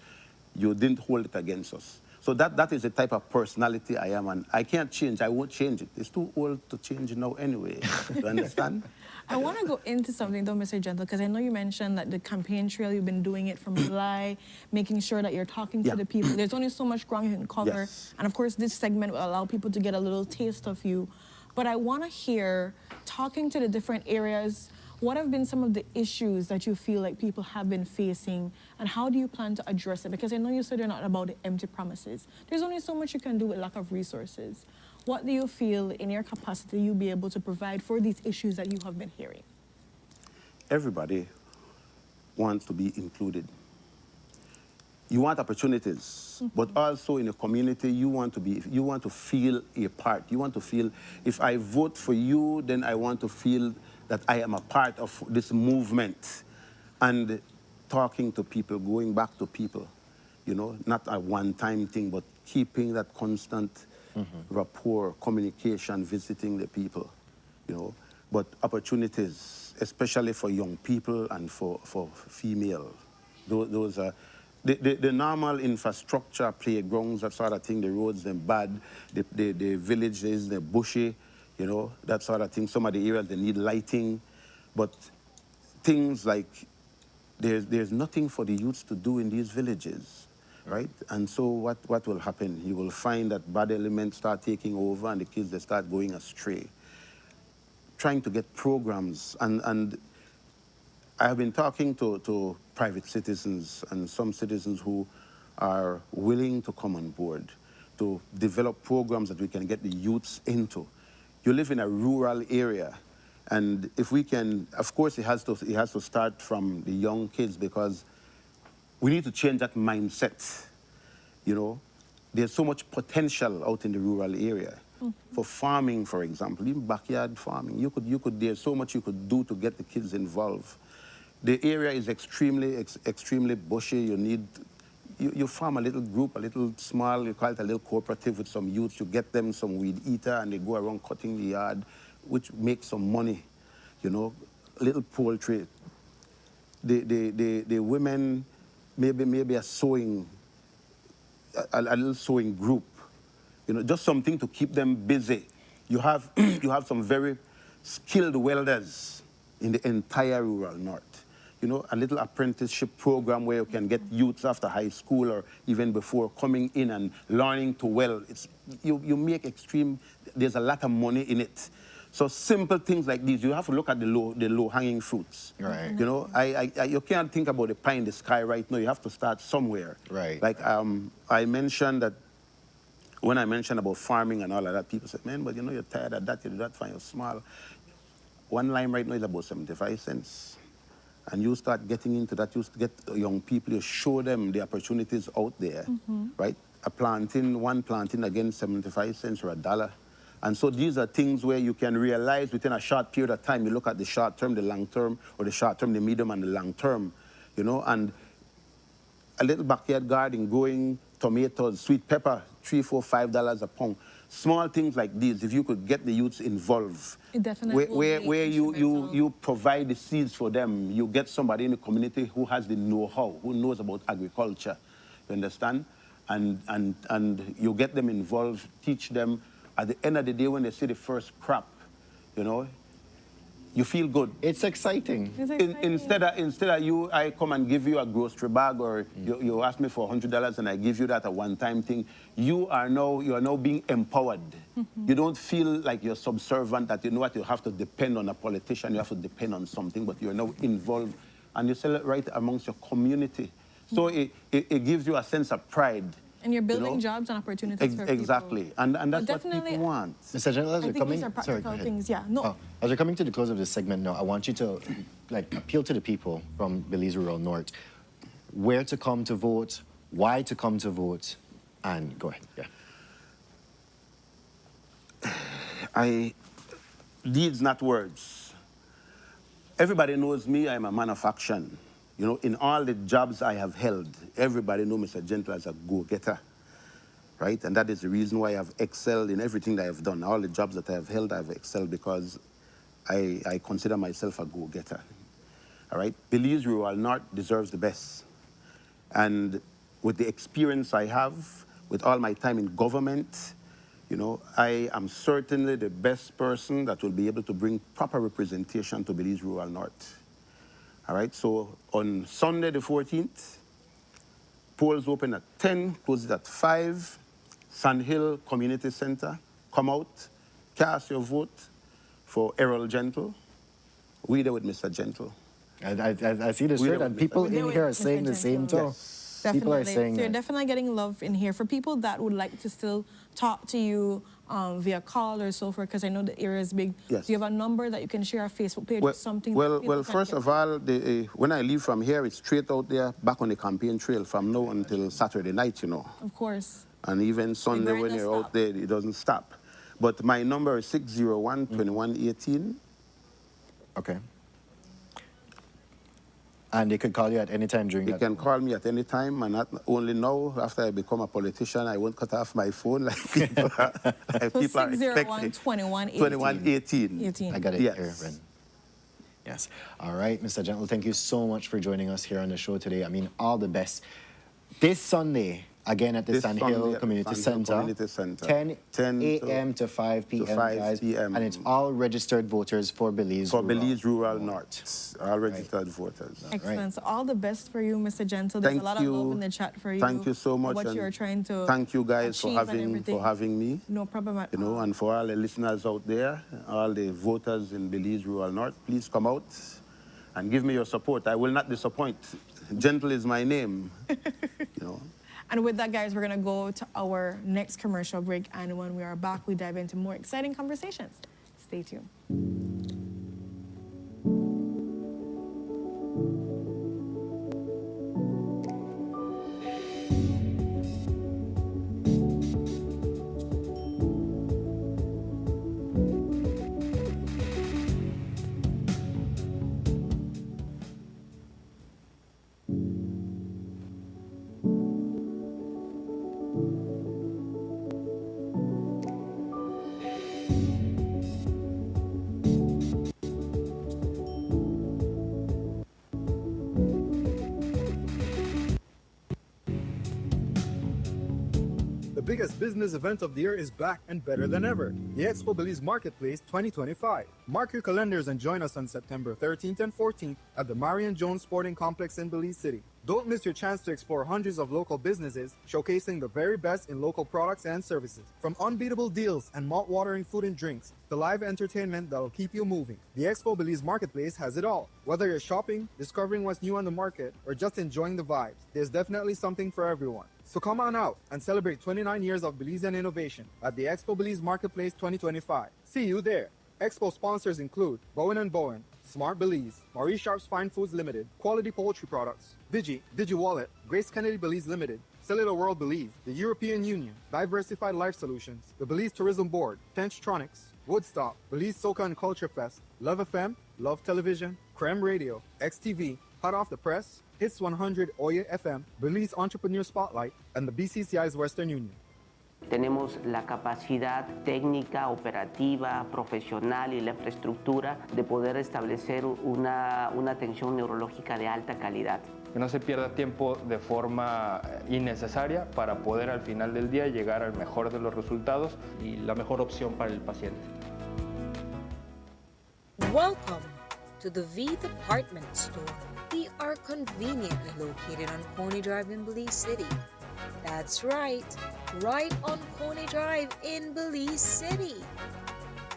you didn't hold it against us. So that is the type of personality I am, and I can't change. I won't change it. It's too old to change now anyway. You understand? I want to go into something though, Mr. Gentle, because I know you mentioned that the campaign trail, you've been doing it from July, making sure that you're talking to the people. There's only so much ground you can cover. Yes. And of course, this segment will allow people to get a little taste of you. But I want to hear, talking to the different areas, what have been some of the issues that you feel like people have been facing, and how do you plan to address it? Because I know you said you're not about the empty promises. There's only so much you can do with lack of resources. What do you feel in your capacity you'll be able to provide for these issues that you have been hearing? Everybody wants to be included. You want opportunities, but also in a community, you want to feel a part. You want to feel, if I vote for you, then I want to feel that I am a part of this movement, and talking to people, going back to people, you know, not a one-time thing, but keeping that constant rapport, communication, visiting the people, you know. But opportunities, especially for young people and for female, those are, the normal infrastructure, playgrounds, that sort of thing, the roads, they're bad, the villages, they're bushy, you know, that sort of thing. Some of the areas, they need lighting, but things like, there's nothing for the youths to do in these villages, right? And so what will happen? You will find that bad elements start taking over, and the kids, they start going astray. Trying to get programs, and I have been talking to private citizens and some citizens who are willing to come on board to develop programs that we can get the youths into. You live in a rural area, and if we can, of course, it has to start from the young kids, because we need to change that mindset, you know. there's so much potential out in the rural area. For farming, for example, even backyard farming, there's so much you could do to get the kids involved. The area is extremely bushy. You form a little group, a little small, you call it a little cooperative with some youths. You get them some weed eater and they go around cutting the yard, which makes some money, you know, little poultry. The women maybe a sewing, a little sewing group, you know, just something to keep them busy. You have some very skilled welders in the entire rural north. You know, a little apprenticeship program where you can get youths after high school or even before coming in and learning to weld. You make there's a lot of money in it. So simple things like these, you have to look at the low-hanging fruits. Right. You know, you can't think about the pie in the sky right now. You have to start somewhere. Right. Like I mentioned that, when I mentioned about farming and all of that, people said, man, but you know, you're tired of that, you do that fine, you're small. One lime right now is about 75 cents. And you start getting into that, you get young people, you show them the opportunities out there, right? One planting again, 75 cents or $1. And so these are things where you can realize within a short period of time, you look at the short term, the long term, or the short term, the medium, and the long term, you know, and a little backyard garden growing tomatoes, sweet pepper, $3, $4, $5 a pound. Small things like these, if you could get the youths involved, it definitely where you provide the seeds for them, you get somebody in the community who has the know-how, who knows about agriculture, you understand? And you get them involved, teach them. At the end of the day, when they see the first crop, you know, you feel good. It's exciting. Instead of I come and give you a grocery bag, or you ask me for $100 and I give you that a one-time thing, you are now being empowered. You don't feel like you're subservient, that you know what, you have to depend on a politician, you have to depend on something, but you're now involved and you sell it right amongst your community. So it gives you a sense of pride. And you're building jobs and opportunities for people. Exactly, and that's what people want. Mr. General, as I we're think coming, these are practical things, yeah. No. As we're coming to the close of this segment now, I want you to appeal to the people from Belize Rural North, where to come to vote, why to come to vote, and go ahead, yeah. Deeds, not words. Everybody knows me, I'm a man of action. You know, in all the jobs I have held, everybody knows Mr. Gentle as a go-getter, right? And that is the reason why I've excelled in everything that I've done. All the jobs that I have held, I've excelled because I consider myself a go-getter, all right? Belize Rural North deserves the best. And with the experience I have, with all my time in government, you know, I am certainly the best person that will be able to bring proper representation to Belize Rural North. All right, so on Sunday the 14th, polls open at 10, closes at 5, Sandhill Community Center. Come out, cast your vote for Errol Gentle. We there with Mr. Gentle. I see the shirt, and people in here are saying the same too. Yes. Definitely. People are saying so you're that. definitely getting love in here. For people that would like to still talk to you via call or so forth, because I know the area is big. Yes. Do you have a number that you can share, a Facebook page, or something? Well, first of all, when I leave from here, it's straight out there, back on the campaign trail from now until Saturday night, you know. Of course. And even Sunday when you're out there, it doesn't stop. But my number is 601-2118. Okay. And they could call you at any time during that? They can call me at any time, and not only now, after I become a politician, I won't cut off my phone like people, people are expecting. 2118. I got it yes. here, Ren. Yes. All right, Mr. Gentle, thank you so much for joining us here on the show today. I mean, all the best. This Sunday, again at the Sandhill Community Center, 10 a.m. to 5 p.m., guys. And it's all registered voters for Belize Rural. Belize Rural North, all registered voters. Excellent. So all the best for you, Mr. Gentle. There's a lot of love in the chat for you. Thank you so much. What you're trying to thank you guys for achieve having me. No problem at all. And for all the listeners out there, all the voters in Belize Rural North, please come out and give me your support. I will not disappoint. Gentle is my name. And with that, guys, we're going to go to our next commercial break. And when we are back, we dive into more exciting conversations. Stay tuned. The biggest business event of the year is back and better than ever. The Expo Belize Marketplace 2025. Mark your calendars and join us on September 13th and 14th at the Marion Jones Sporting Complex in Belize City. Don't miss your chance to explore hundreds of local businesses showcasing the very best in local products and services. From unbeatable deals and mouth-watering food and drinks to live entertainment that'll keep you moving, the Expo Belize Marketplace has it all. Whether you're shopping, discovering what's new on the market, or just enjoying the vibes, there's definitely something for everyone. So come on out and celebrate 29 years of Belizean innovation at the Expo Belize Marketplace 2025. See you there. Expo sponsors include Bowen & Bowen, Smart Belize, Maurice Sharp's Fine Foods Limited, Quality Poultry Products, DigiWallet, Grace Kennedy Belize Limited, Cellular World Belize, the European Union, Diversified Life Solutions, the Belize Tourism Board, Tenchtronics, Woodstock, Belize Soca and Culture Fest, Love FM, Love Television, Creme Radio, XTV, Hot Off the Press, Hits 100 Oye FM, Belize Entrepreneur Spotlight, and the BCCI's Western Union. Tenemos la capacidad técnica, operativa, profesional y la infraestructura de poder establecer una atención neurológica de alta calidad. Que no se pierda tiempo de forma innecesaria para poder al final del día llegar al mejor de los resultados y la mejor opción para el paciente. Welcome to the V Department Store. We are conveniently located on Coney Drive in Belize City. That's right on Coney Drive in Belize City.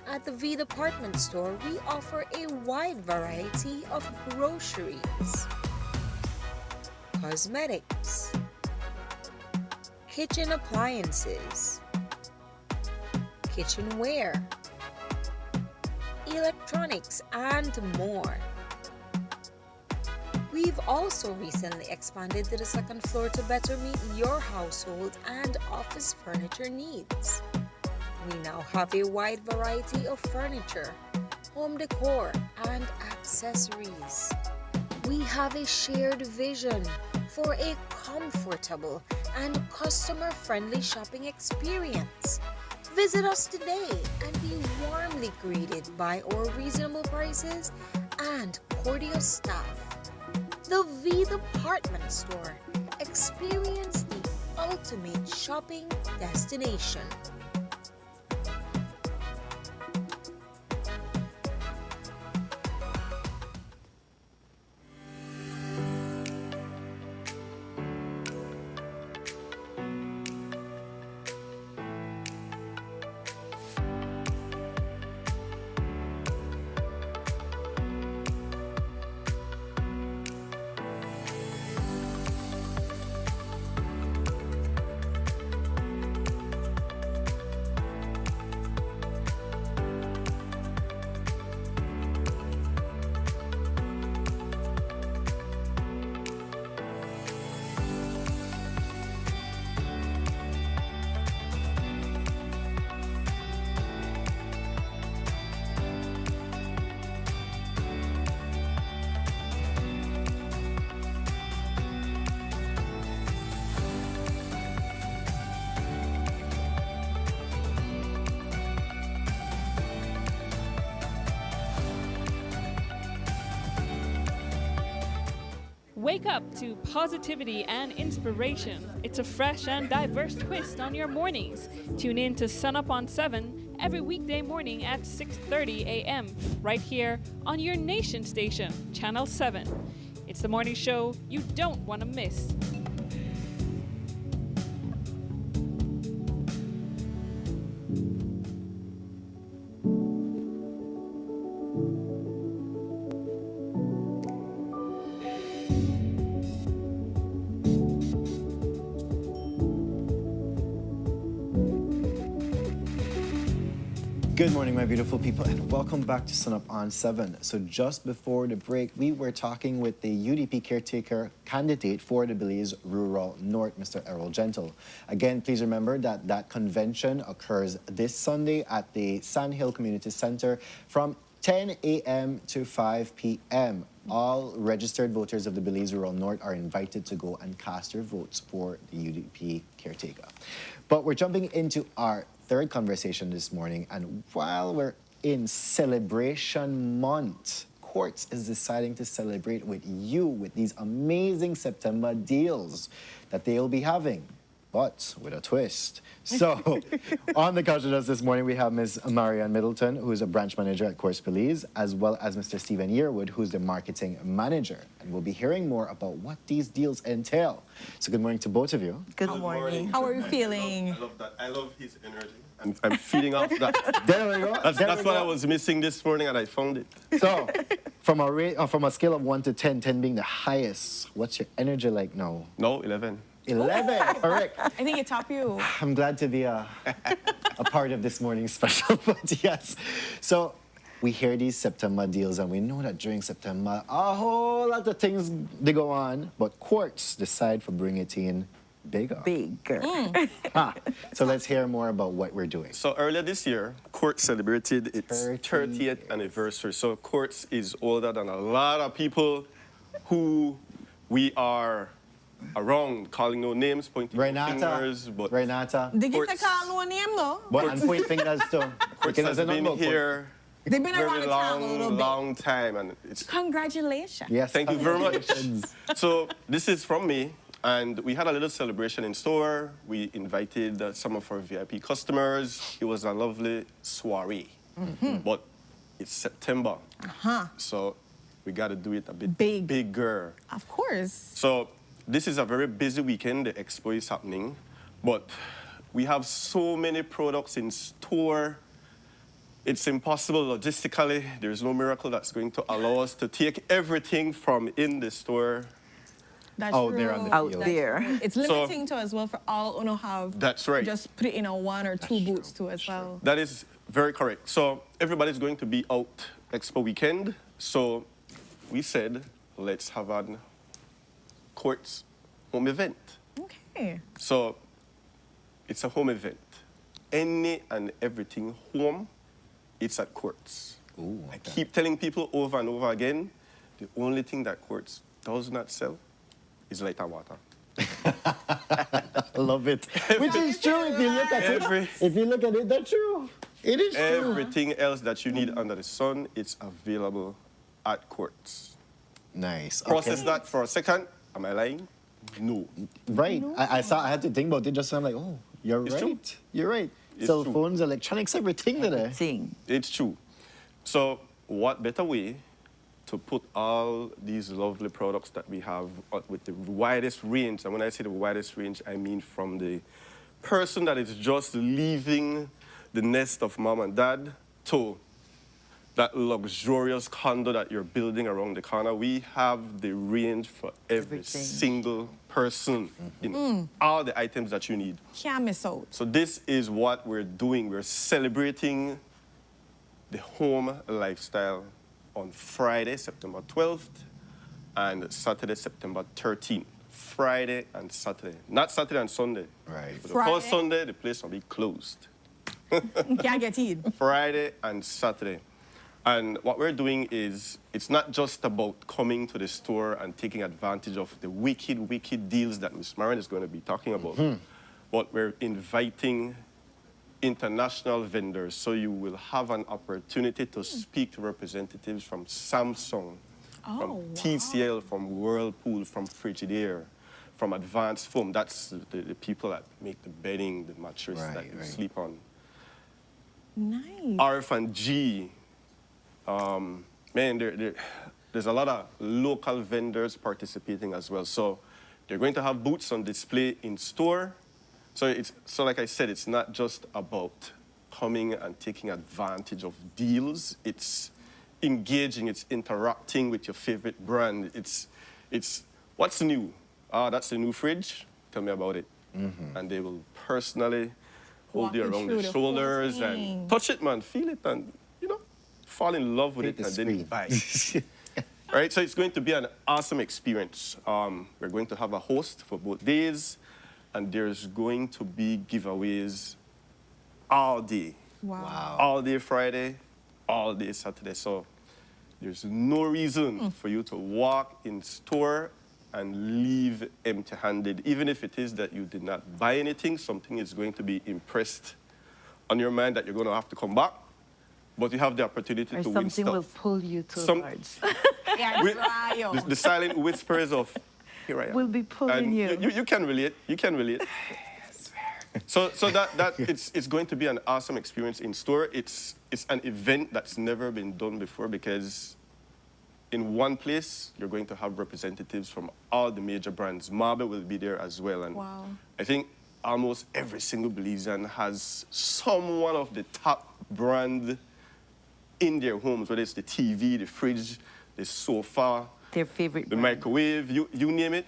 At the V Department Store, we offer a wide variety of groceries, cosmetics, kitchen appliances, kitchenware, electronics, and more. We've also recently expanded to the second floor to better meet your household and office furniture needs. We now have a wide variety of furniture, home decor, and accessories. We have a shared vision for a comfortable and customer-friendly shopping experience. Visit us today and be warmly greeted by our reasonable prices and cordial staff. The V Department Store. Experience the ultimate shopping destination. Wake up to positivity and inspiration. It's a fresh and diverse twist on your mornings. Tune in to Sunup on 7 every weekday morning at 6:30 a.m. right here on your nation station, Channel 7. It's the morning show you don't want to miss. Good morning, my beautiful people, and welcome back to Sunup on 7. So just before the break, we were talking with the UDP caretaker candidate for the Belize Rural North, Mr. Errol Gentle. Again, please remember that that convention occurs this Sunday at the Sand Hill Community Center from 10 a.m. to 5 p.m. All registered voters of the Belize Rural North are invited to go and cast their votes for the UDP caretaker. But we're jumping into our third conversation this morning, and while we're in celebration month, Quartz is deciding to celebrate with you with these amazing September deals that they'll be having, but with a twist. So, on the couch with us this morning, we have Ms. Marianne Middleton, who's a branch manager at Quartz Belize, as well as Mr. Stephen Yearwood, who's the marketing manager. And we'll be hearing more about what these deals entail. So, good morning to both of you. Good morning. How are you feeling? I love that. I love his energy. I'm feeding off that. There we go. That's what I was missing this morning, and I found it. So, from a scale of 1 to 10, 10 being the highest, what's your energy like now? No, 11. 11, correct. I think it top you. I'm glad to be a part of this morning's special, but yes. So, we hear these September deals, and we know that during September, a whole lot of things, they go on, but Quartz decide to bring it in bigger. So let's hear more about what we're doing. So earlier this year, Quartz celebrated its 30th anniversary. So Quartz is older than a lot of people who we are around, calling no names, pointing fingers. But Renata. They get to call no name, though. But and point fingers too. Quartz has been here They've been around very the town a little bit. long time. And it's Congratulations. Yes. Thank you very much. So this is from me. And we had a little celebration in store. We invited some of our VIP customers. It was a lovely soiree. But it's September. So we got to do it a bit bigger. Of course. So this is a very busy weekend. The Expo is happening. But we have so many products in store. It's impossible logistically. There's no miracle that's going to allow us to take everything from in the store That's out true. there on the Out field. there. It's limiting to as well for all who don't have. That's right. Just put it in a 1 or 2 boots too as well. That is very correct. So everybody's going to be out Expo weekend. So we said, let's have a Quartz home event. Okay. So it's a home event. Any and everything home, it's at Quartz. Ooh, I keep telling people over and over again, the only thing that Quartz does not sell is light and water. Love it. Which is true if you look at it. If you look at it, that's true. It is true. Everything else that you need under the sun, it's available at Quartz. Nice. Process that for a second. Am I lying? No. Right. I had to think about it just so I'm like, oh, you're It's right. true. You're right. It's Cell true. phones, electronics, everything today. It's true. So what better way to put all these lovely products that we have with the widest range, and when I say the widest range, I mean from the person that is just leaving the nest of mom and dad to that luxurious condo that you're building around the corner. We have the range for every single person in all the items that you need. Can't miss out. So this is what we're doing. We're celebrating the home lifestyle on Friday, September 12th, and Saturday, September 13th. Friday and Saturday. Not Saturday and Sunday. Right. For the first Sunday, the place will be closed. Can't get in. Friday and Saturday. And what we're doing is, it's not just about coming to the store and taking advantage of the wicked, wicked deals that Ms. Marin is going to be talking about, but we're inviting international vendors. So you will have an opportunity to speak to representatives from Samsung, from TCL, from Whirlpool, from Frigidaire, from Advanced Foam. That's the people that make the bedding, the mattress that you sleep on. Nice. RF&G. Man, there's a lot of local vendors participating as well. So they're going to have booths on display in store. So like I said, it's not just about coming and taking advantage of deals. It's engaging, it's interacting with your favorite brand. It's what's new? That's the new fridge. Tell me about it. And they will personally hold you around the shoulders and touch it, man. Feel it and, fall in love with it and then you buy it. All right, so it's going to be an awesome experience. We're going to have a host for both days, and there's going to be giveaways all day. Wow. All day Friday, all day Saturday. So There's no reason for you to walk in store and leave empty-handed. Even if it is that you did not buy anything, something is going to be impressed on your mind that you're going to have to come back. But you have the opportunity Or to win something stuff. will pull you towards. Yeah, The silent whispers of, here I am. Will be pulling And you. You can relate. You can relate. So that it's going to be an awesome experience in store. It's an event that's never been done before because in one place you're going to have representatives from all the major brands. Marble will be there as well, and Wow. I think almost every single Belizean has some one of the top brand in their homes, whether it's the TV, the fridge, the sofa, Their favorite the brand. microwave, you name it,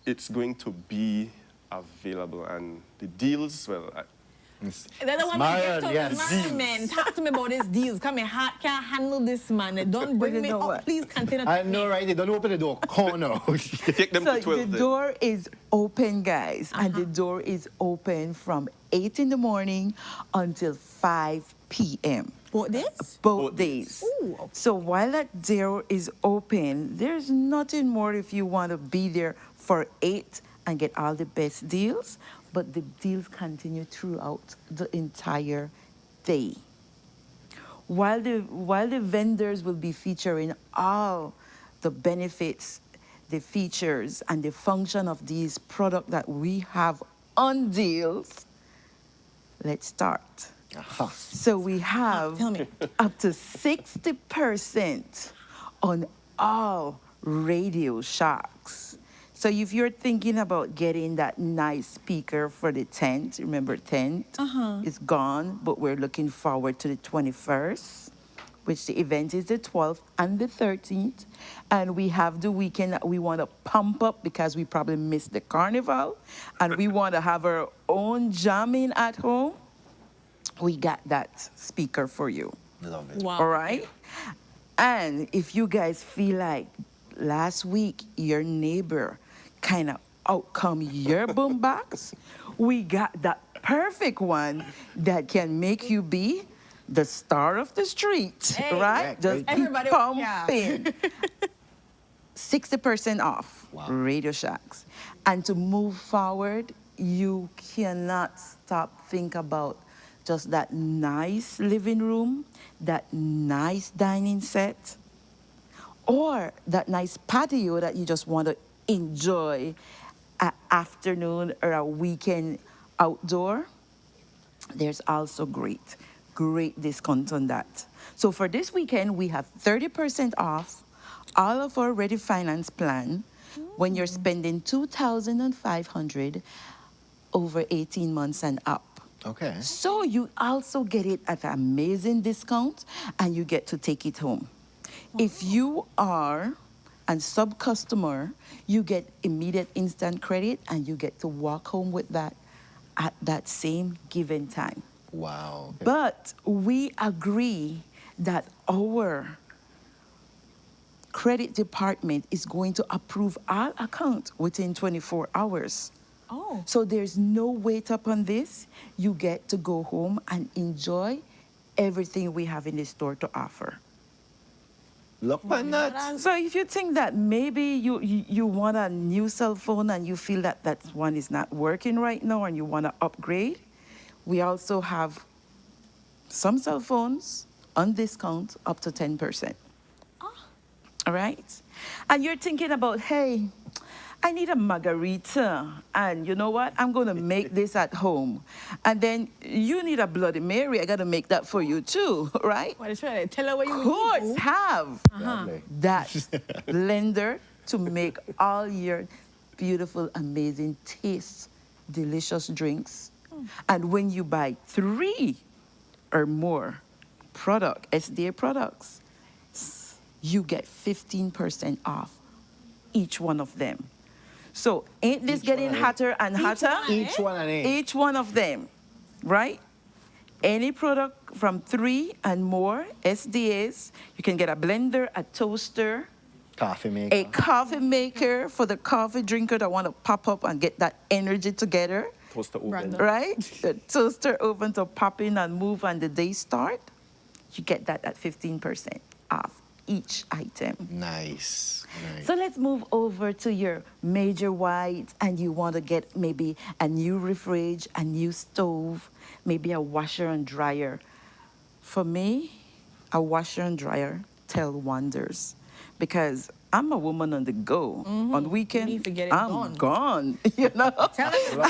it's going to be available. And the deals, well, They're the one Marion, that get yes. to the man. Talk to me about these deals. Come here, heart can't handle this man. Don't bring me up. Please continue. I know, right? They don't open the door. Corner. Take them So to 12 the then. door is open, guys, and the door is open from 8 in the morning until 5 p.m. Both days? Both days. So while that door is open, there's nothing more if you want to be there for 8 and get all the best deals, but the deals continue throughout the entire day. While the vendors will be featuring all the benefits, the features, and the function of these products that we have on deals, let's start. So we have up to 60% on all Radio Shacks. So if you're thinking about getting that nice speaker for the tent, remember tent is gone, but we're looking forward to the 21st, which the event is the 12th and the 13th. And we have the weekend that we want to pump up because we probably missed the Carnival and we want to have our own jamming at home. We got that speaker for you. Love it. Wow. All right? And if you guys feel like last week your neighbor kind of outcome your boombox, we got that perfect one that can make you be the star of the street, right? Just keep Everybody, pumping. 60% off Radio Shacks. And to move forward, you cannot stop think about just that nice living room, that nice dining set, or that nice patio that you just want to enjoy an afternoon or a weekend outdoor. There's also great discount on that. So for this weekend, we have 30% off all of our Ready Finance plan when you're spending $2,500 over 18 months and up. Okay. So you also get it at an amazing discount and you get to take it home. If you are a sub-customer, you get immediate instant credit and you get to walk home with that at that same given time. Wow. Okay. But we agree that our credit department is going to approve our account within 24 hours. Oh. So there's no wait up on this. You get to go home and enjoy everything we have in the store to offer. Look on that. So if you think that maybe you want a new cell phone and you feel that that one is not working right now and you want to upgrade, we also have some cell phones on discount up to 10%. All right? And you're thinking about, hey, I need a margarita, and you know what? I'm going to make this at home. And then you need a Bloody Mary. I got to make that for you too, right? What is right? Tell her what you Courts need. have that blender to make all your beautiful, amazing, taste, delicious drinks. And when you buy 3 or more SDA products, you get 15% off each one of them. So ain't this getting hotter and hotter? Each one and eight. Each one of them, right? Any product from 3 and more SDAs, you can get a blender, a toaster, coffee maker, a coffee maker for the coffee drinker that want to pop up and get that energy together. Toaster oven. Right? The toaster oven to pop in and move and the day start. You get that at 15% off each item. Nice. Nice. So let's move over to your major whites, and you want to get maybe a new refrige, a new stove, maybe a washer and dryer. For me, a washer and dryer tell wonders, because I'm a woman on the go. On weekend, You need to get it I'm done. gone. You know, Tell them.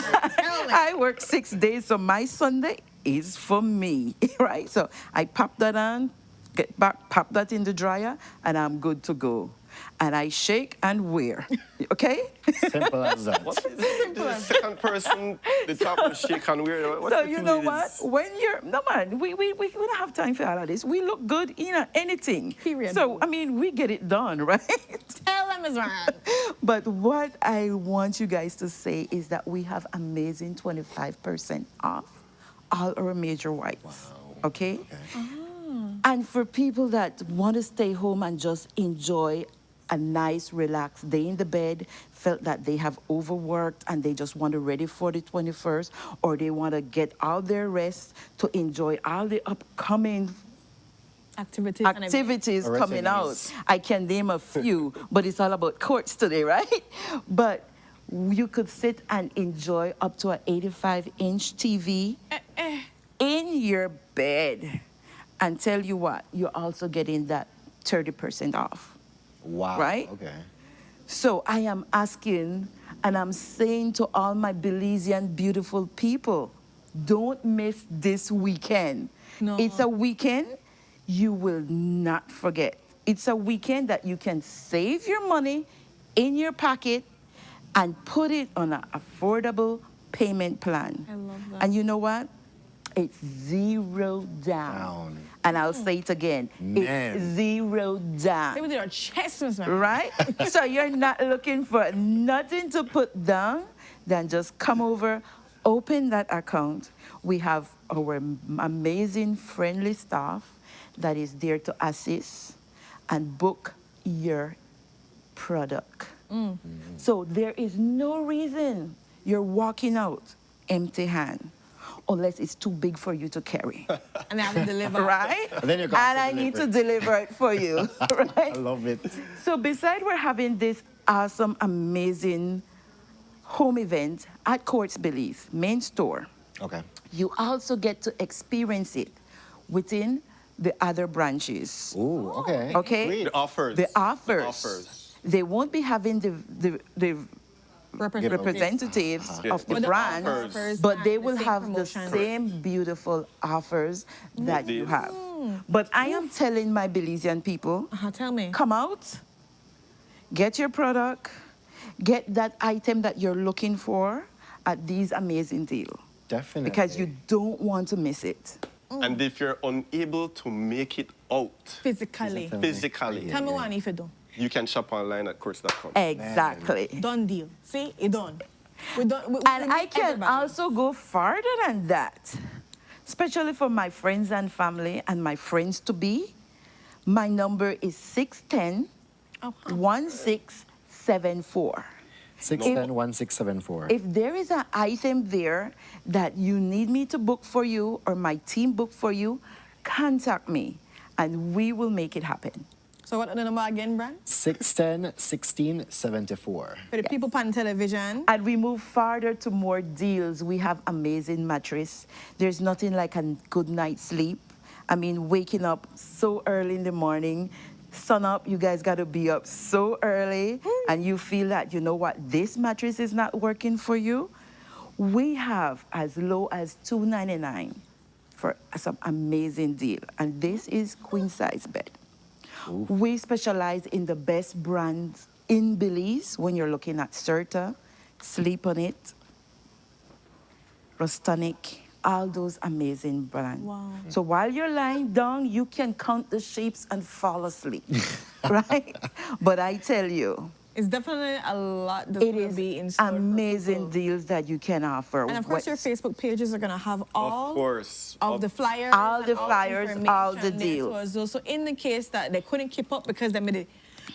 I work 6 days, so my Sunday is for me, right? So I pop that on, get back, pop that in the dryer, and I'm good to go. And I shake and wear, okay? Simple as that. What is the second person, the top of shake and weird? So you know what? When you're, no man, we don't have time for all of this. We look good in anything. Period. So, I mean, we get it done, right? Tell them it's right. But what I want you guys to say is that we have amazing 25% off all our major whites, okay? And for people that want to stay home and just enjoy a nice, relaxed day in the bed, felt that they have overworked and they just want to ready for the 21st, or they want to get all their rest to enjoy all the upcoming activities coming out. I can name a few, but it's all about courts today, right? But you could sit and enjoy up to an 85-inch TV in your bed. And tell you what, you're also getting that 30% off. Wow. Right? Okay. So I am asking, and I'm saying to all my Belizean beautiful people, don't miss this weekend. No. It's a weekend you will not forget. It's a weekend that you can save your money in your pocket and put it on an affordable payment plan. I love that. And you know what? It's zero down. And I'll say it again. It's zero down. Say with your chest, Miss Mary. Right? So you're not looking for nothing to put down, then just come over, open that account. We have our amazing, friendly staff that is there to assist and book your product. So there is no reason you're walking out empty hand, unless it's too big for you to carry. And I have to deliver. Right? And I need to deliver it for you. Right? I love it. So besides we're having this awesome, amazing home event at Courts Belize main store, Okay. you also get to experience it within the other branches. Ooh, okay. Okay? Sweet. The offers. The offers. The offers. They won't be having the representatives of the But the brand, offers but and they the will same have the promotions. same beautiful offers that you have. But I am telling my Belizean people, Tell me. come out, get your product, get that item that you're looking for at these amazing deals. Definitely. Because you don't want to miss it. And if you're unable to make it out Physically. Tell me what I need to do. you can shop online at courts.com. Exactly. Done deal. See, it done. We done. And I can also go farther than that, especially for my friends and family and my friends to be. My number is 610-1674. 610-1674. If there is an item there that you need me to book for you or my team book for you, contact me and we will make it happen. So what are the number again, Brand? 610-1674. For the people on television. And we move farther to more deals. We have amazing mattress. There's nothing like a good night's sleep. I mean, waking up so early in the morning, Sunup, you guys got to be up so early, and you feel that, you know what, this mattress is not working for you. We have as low as $299 for some amazing deal. And this is queen size bed. Ooh. We specialize in the best brands in Belize. When you're looking at Serta, Sleep on It, Rustonic, all those amazing brands. Wow. So while you're lying down, you can count the shapes and fall asleep, right? But I tell you, it's definitely a lot that's it going to is be in store for amazing people. deals that you can offer. And of course, your Facebook pages are going to have all of the flyers, all the flyers, all the information there deals. to us. So in the case that they couldn't keep up because they made it,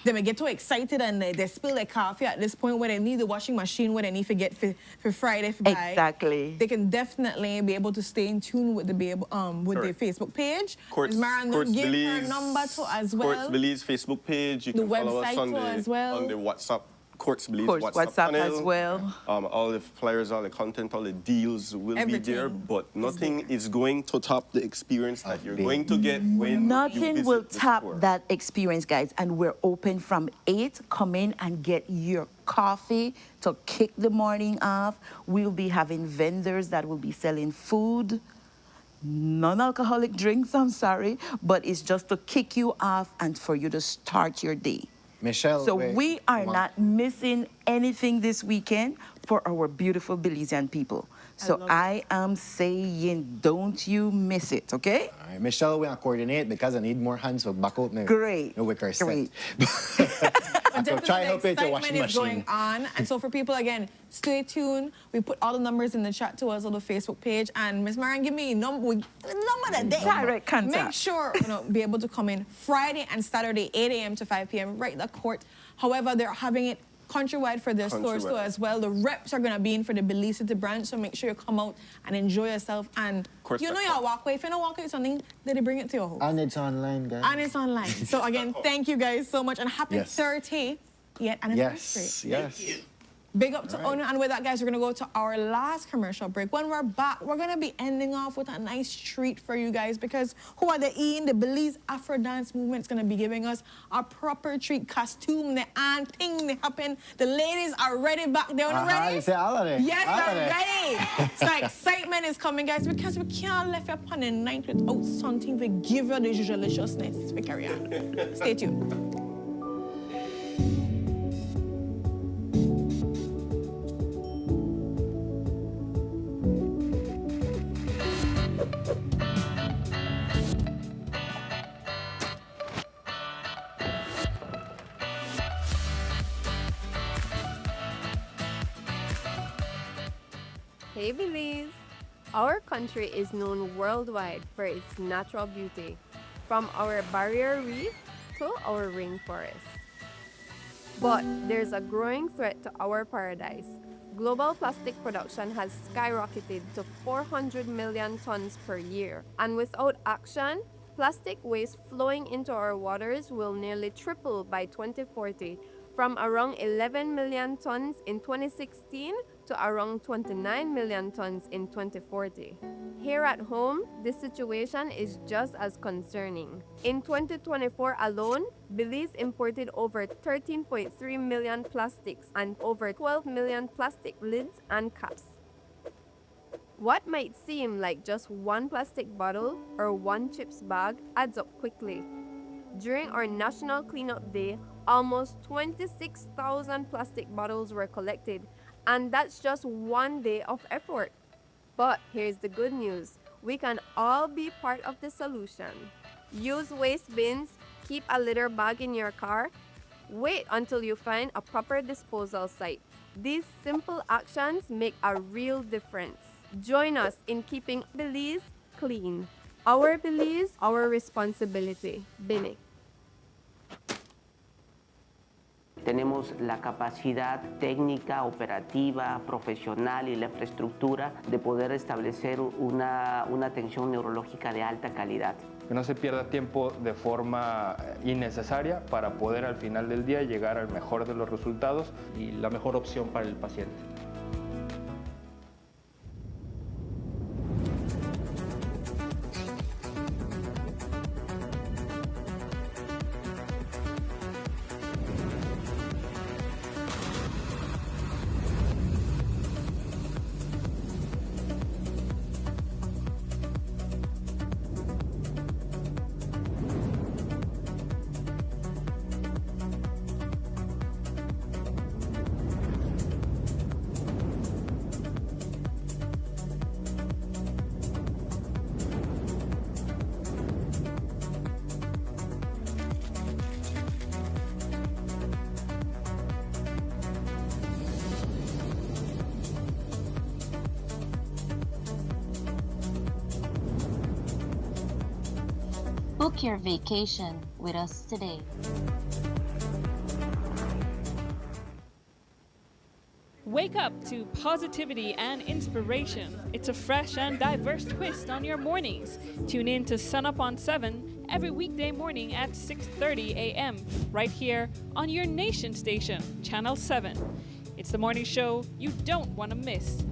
They may get too excited and they spill their coffee at this point where they need the washing machine, where they need to get for Friday for buy. Exactly. They can definitely be able to stay in tune with the Facebook page. Courts give Belize, her number to as well. Courts Belize Facebook page. You The can follow us website on as well. on the WhatsApp. Courts Belize WhatsApp channel. as well. All the flyers, all the content, all the deals will be there, but nothing is going to top the experience that you're going to get when Nothing you visit will the top store. that experience, guys. And we're open from 8. Come in and get your coffee to kick the morning off. We'll be having vendors that will be selling food, non-alcoholic drinks, I'm sorry, but it's just to kick you off and for you to start your day. Michelle, So wait, we are not missing anything this weekend for our beautiful Belizean people. So I am saying, don't you miss it, okay? All right, Michelle, we're going to coordinate because I need more hands for back out now. Great. No wicker set. But So definitely try the help with your excitement washing is machine. going on. And so for people, again, stay tuned. We put all the numbers in the chat to us on the Facebook page. And Miss Marian, give me a number that day. Direct contact. Make sure, be able to come in Friday and Saturday, 8 a.m. to 5 p.m. right at the court. However, they're having it countrywide for their stores too as well. The reps are going to be in for the Belize City branch, so make sure you come out and enjoy yourself. And you know your walkway. If you don't walk away with something, then they bring it to your home. And it's online, guys. And it's online. So again, thank you guys so much, and happy 30th anniversary. Yes. Big up to Ono. And with that, guys, we're going to go to our last commercial break. When we're back, we're going to be ending off with a nice treat for you guys, because who are the in the Belize Afro Dance Movement is going to be giving us a proper treat costume. The and thing they happen. The ladies are ready back there. Ready? You say all of it. Yes, All of they're it. ready. So excitement is coming, guys, because we can't left you upon a night without something to give you the deliciousness. We carry on. Stay tuned. Hey Belize! Our country is known worldwide for its natural beauty, from our barrier reef to our rainforest. But there's a growing threat to our paradise. Global plastic production has skyrocketed to 400 million tons per year, and without action, plastic waste flowing into our waters will nearly triple by 2040, from around 11 million tons in 2016 to around 29 million tons in 2040. Here at home, the situation is just as concerning. In 2024 alone, Belize imported over 13.3 million plastics and over 12 million plastic lids and caps. What might seem like just one plastic bottle or one chips bag adds up quickly. During our National Cleanup Day, almost 26,000 plastic bottles were collected, and that's just one day of effort. But here's the good news. We can all be part of the solution. Use waste bins, keep a litter bag in your car, wait until you find a proper disposal site. These simple actions make a real difference. Join us in keeping Belize clean. Our Belize, our responsibility. Bini. Tenemos la capacidad técnica, operativa, profesional y la infraestructura de poder establecer una atención neurológica de alta calidad. Que no se pierda tiempo de forma innecesaria para poder al final del día llegar al mejor de los resultados y la mejor opción para el paciente. Book your vacation with us today. Wake up to positivity and inspiration. It's a fresh and diverse twist on your mornings. Tune in to Sunup on 7 every weekday morning at 6:30 a.m. right here on your nation station, Channel 7. It's the morning show you don't want to miss.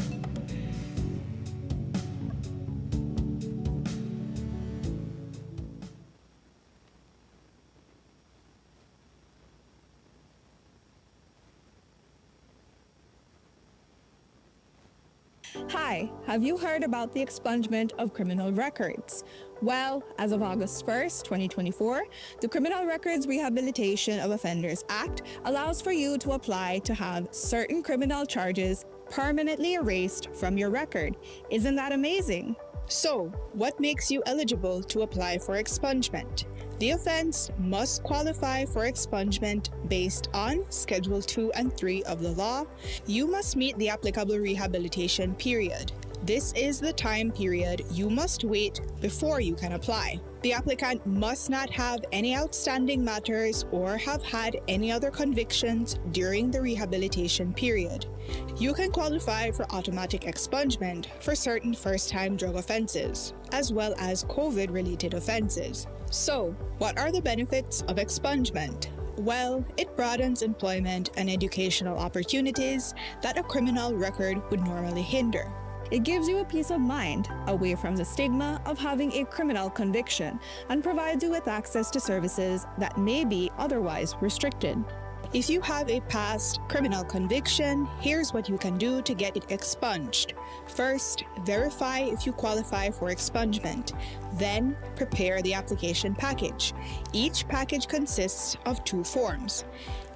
Hi, have you heard about the expungement of criminal records? Well, as of August 1st, 2024, the Criminal Records Rehabilitation of Offenders Act allows for you to apply to have certain criminal charges permanently erased from your record. Isn't that amazing? So, what makes you eligible to apply for expungement? The offense must qualify for expungement based on Schedule 2 and 3 of the law. You must meet the applicable rehabilitation period. This is the time period you must wait before you can apply. The applicant must not have any outstanding matters or have had any other convictions during the rehabilitation period. You can qualify for automatic expungement for certain first-time drug offenses, as well as COVID-related offenses. So, what are the benefits of expungement? Well, it broadens employment and educational opportunities that a criminal record would normally hinder. It gives you a peace of mind away from the stigma of having a criminal conviction and provides you with access to services that may be otherwise restricted. If you have a past criminal conviction, here's what you can do to get it expunged. First, verify if you qualify for expungement. Then, prepare the application package. Each package consists of 2 forms.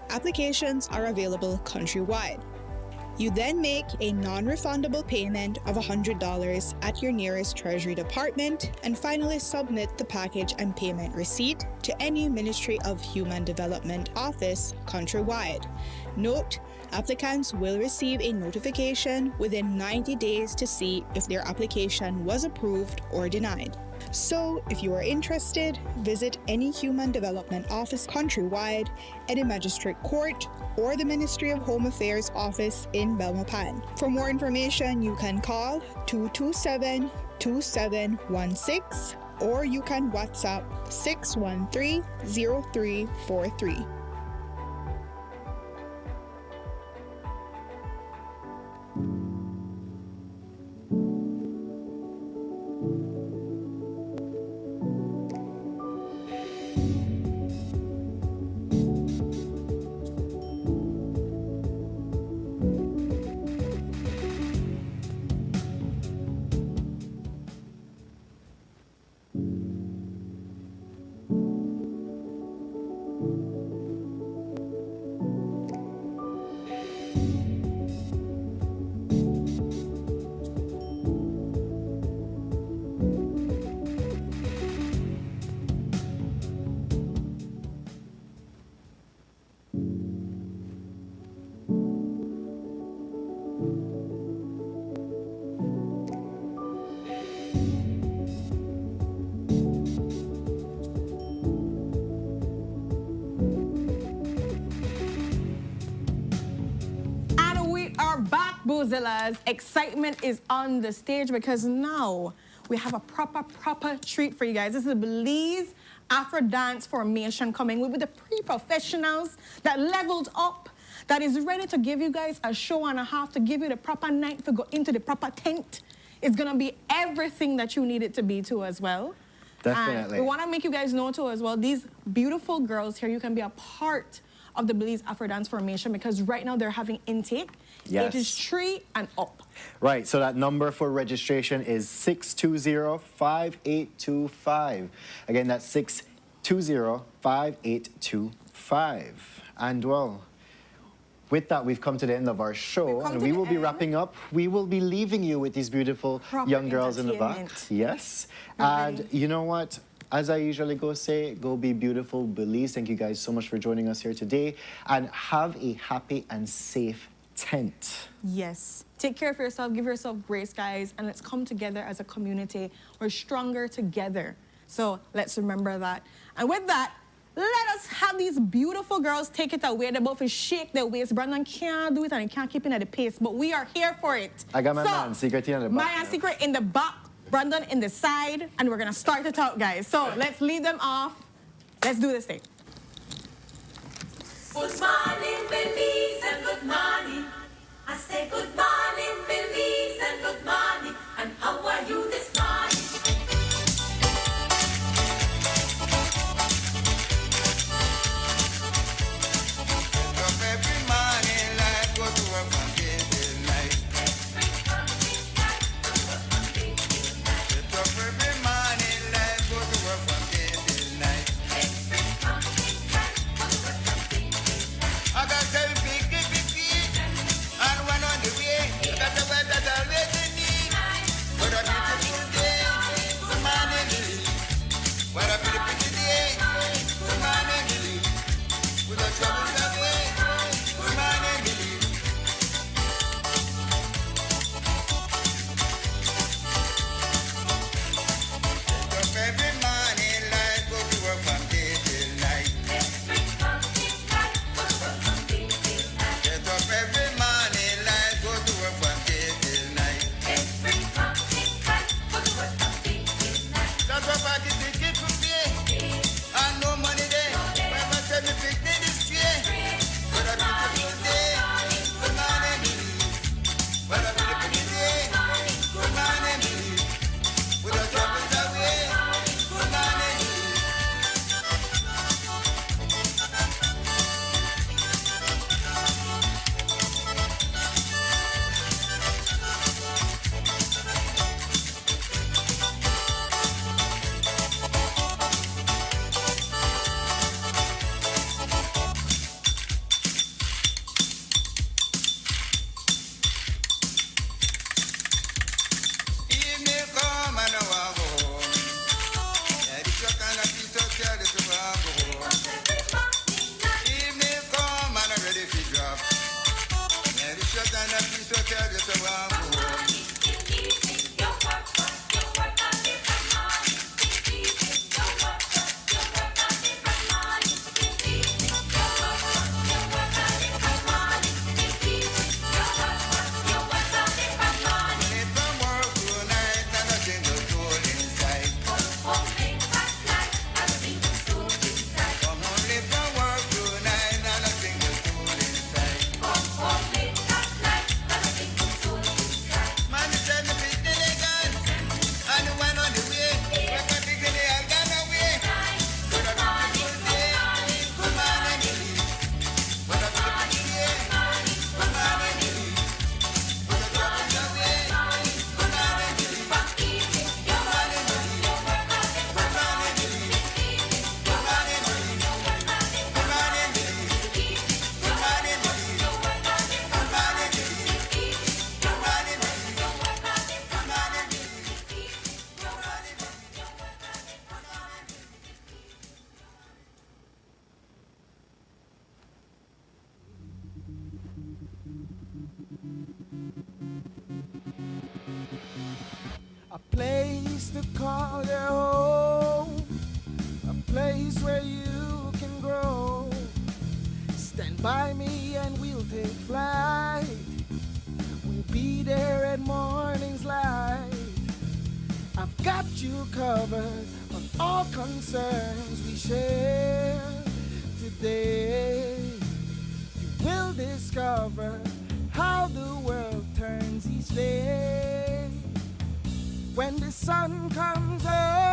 Applications are available countrywide. You then make a non-refundable payment of $100 at your nearest Treasury Department and finally submit the package and payment receipt to any Ministry of Human Development office countrywide. Note, applicants will receive a notification within 90 days to see if their application was approved or denied. So, if you are interested, visit any Human Development office countrywide, any magistrate court, or the Ministry of Home Affairs office in Belmopan. For more information, you can call 227-2716 or you can WhatsApp 613-0343. Boozillers, excitement is on the stage because now we have a proper treat for you guys. This is the Belize Afro Dance Formation coming with the pre-professionals that leveled up, that is ready to give you guys a show and a half, to give you the proper night, to go into the proper tent. It's gonna be everything that you need it to be too as well. Definitely. And we wanna make you guys know too as well, these beautiful girls here, you can be a part of the Belize Afro Dance Formation because right now they're having intake. Yes. Ages 3 and up. Right, so that number for registration is 620-5825. Again, that's 620-5825. And well, with that, we've come to the end of our show, and we will be wrapping up. We will be leaving you with these beautiful young girls in the back. Yes. And you know what? As I usually go be beautiful, Belize. Thank you guys so much for joining us here today. And have a happy and safe tent. Yes. Take care of yourself, give yourself grace, guys, and let's come together as a community. We're stronger together. So let's remember that. And with that, Let us have these beautiful girls take it away. They're both shake their waist. Brandon can't do it and he can't keep it at the pace, but we are here for it. I got my man secret here in the back. My man secret in the back, Brandon in the side, and we're gonna start it out, guys. So let's leave them off. Let's do this thing. Good morning, Belize, and good morning. I say good morning, Belize, and good morning. And how are you this morning? Every morning, life go to work from day till night. Get up every morning, life go to work from day till night. I got 7 big and one on the way. That's the way that I really need. What a beautiful day, good morning, Lily. What a beautiful day, good morning, Lily. With the troubles away, good morning, Lily. Get up every morning, life go to work from day till night. Get up every morning, life go to work from day till night. That's what I get to get for pay, and no money there. When I say me pick this tree, what a beautiful day, good morning, Lily. What a beautiful day, good morning, Lily. With the troubles away, good morning, Lily. Evening come and I want go home. Yeah, this your kind of piece of care, this is where I go home. Evening come and I'm ready to drop. Yeah, this your kind of piece of care, this is where I go home. Money from work tonight and a single soul inside. Come only from work tonight and a single soul inside. Man, said me pick the gun and the one on the way. When I pick the I got away. What a beautiful day, good morning, Lily. What a beautiful day, good morning, Lily. With the troubles away, good morning, Lily. Good morning, Lily. Good morning, Lily. Good morning, Lily. Good morning, Lily. Good morning, Lily. Good morning, Lily. Good morning, Lily. A place to call your home, a place where you can grow. Stand by me and we'll take flight. We'll be there at morning's light. I've got you covered on all concerns we share today. You will discover how the world turns each day. When the sun comes up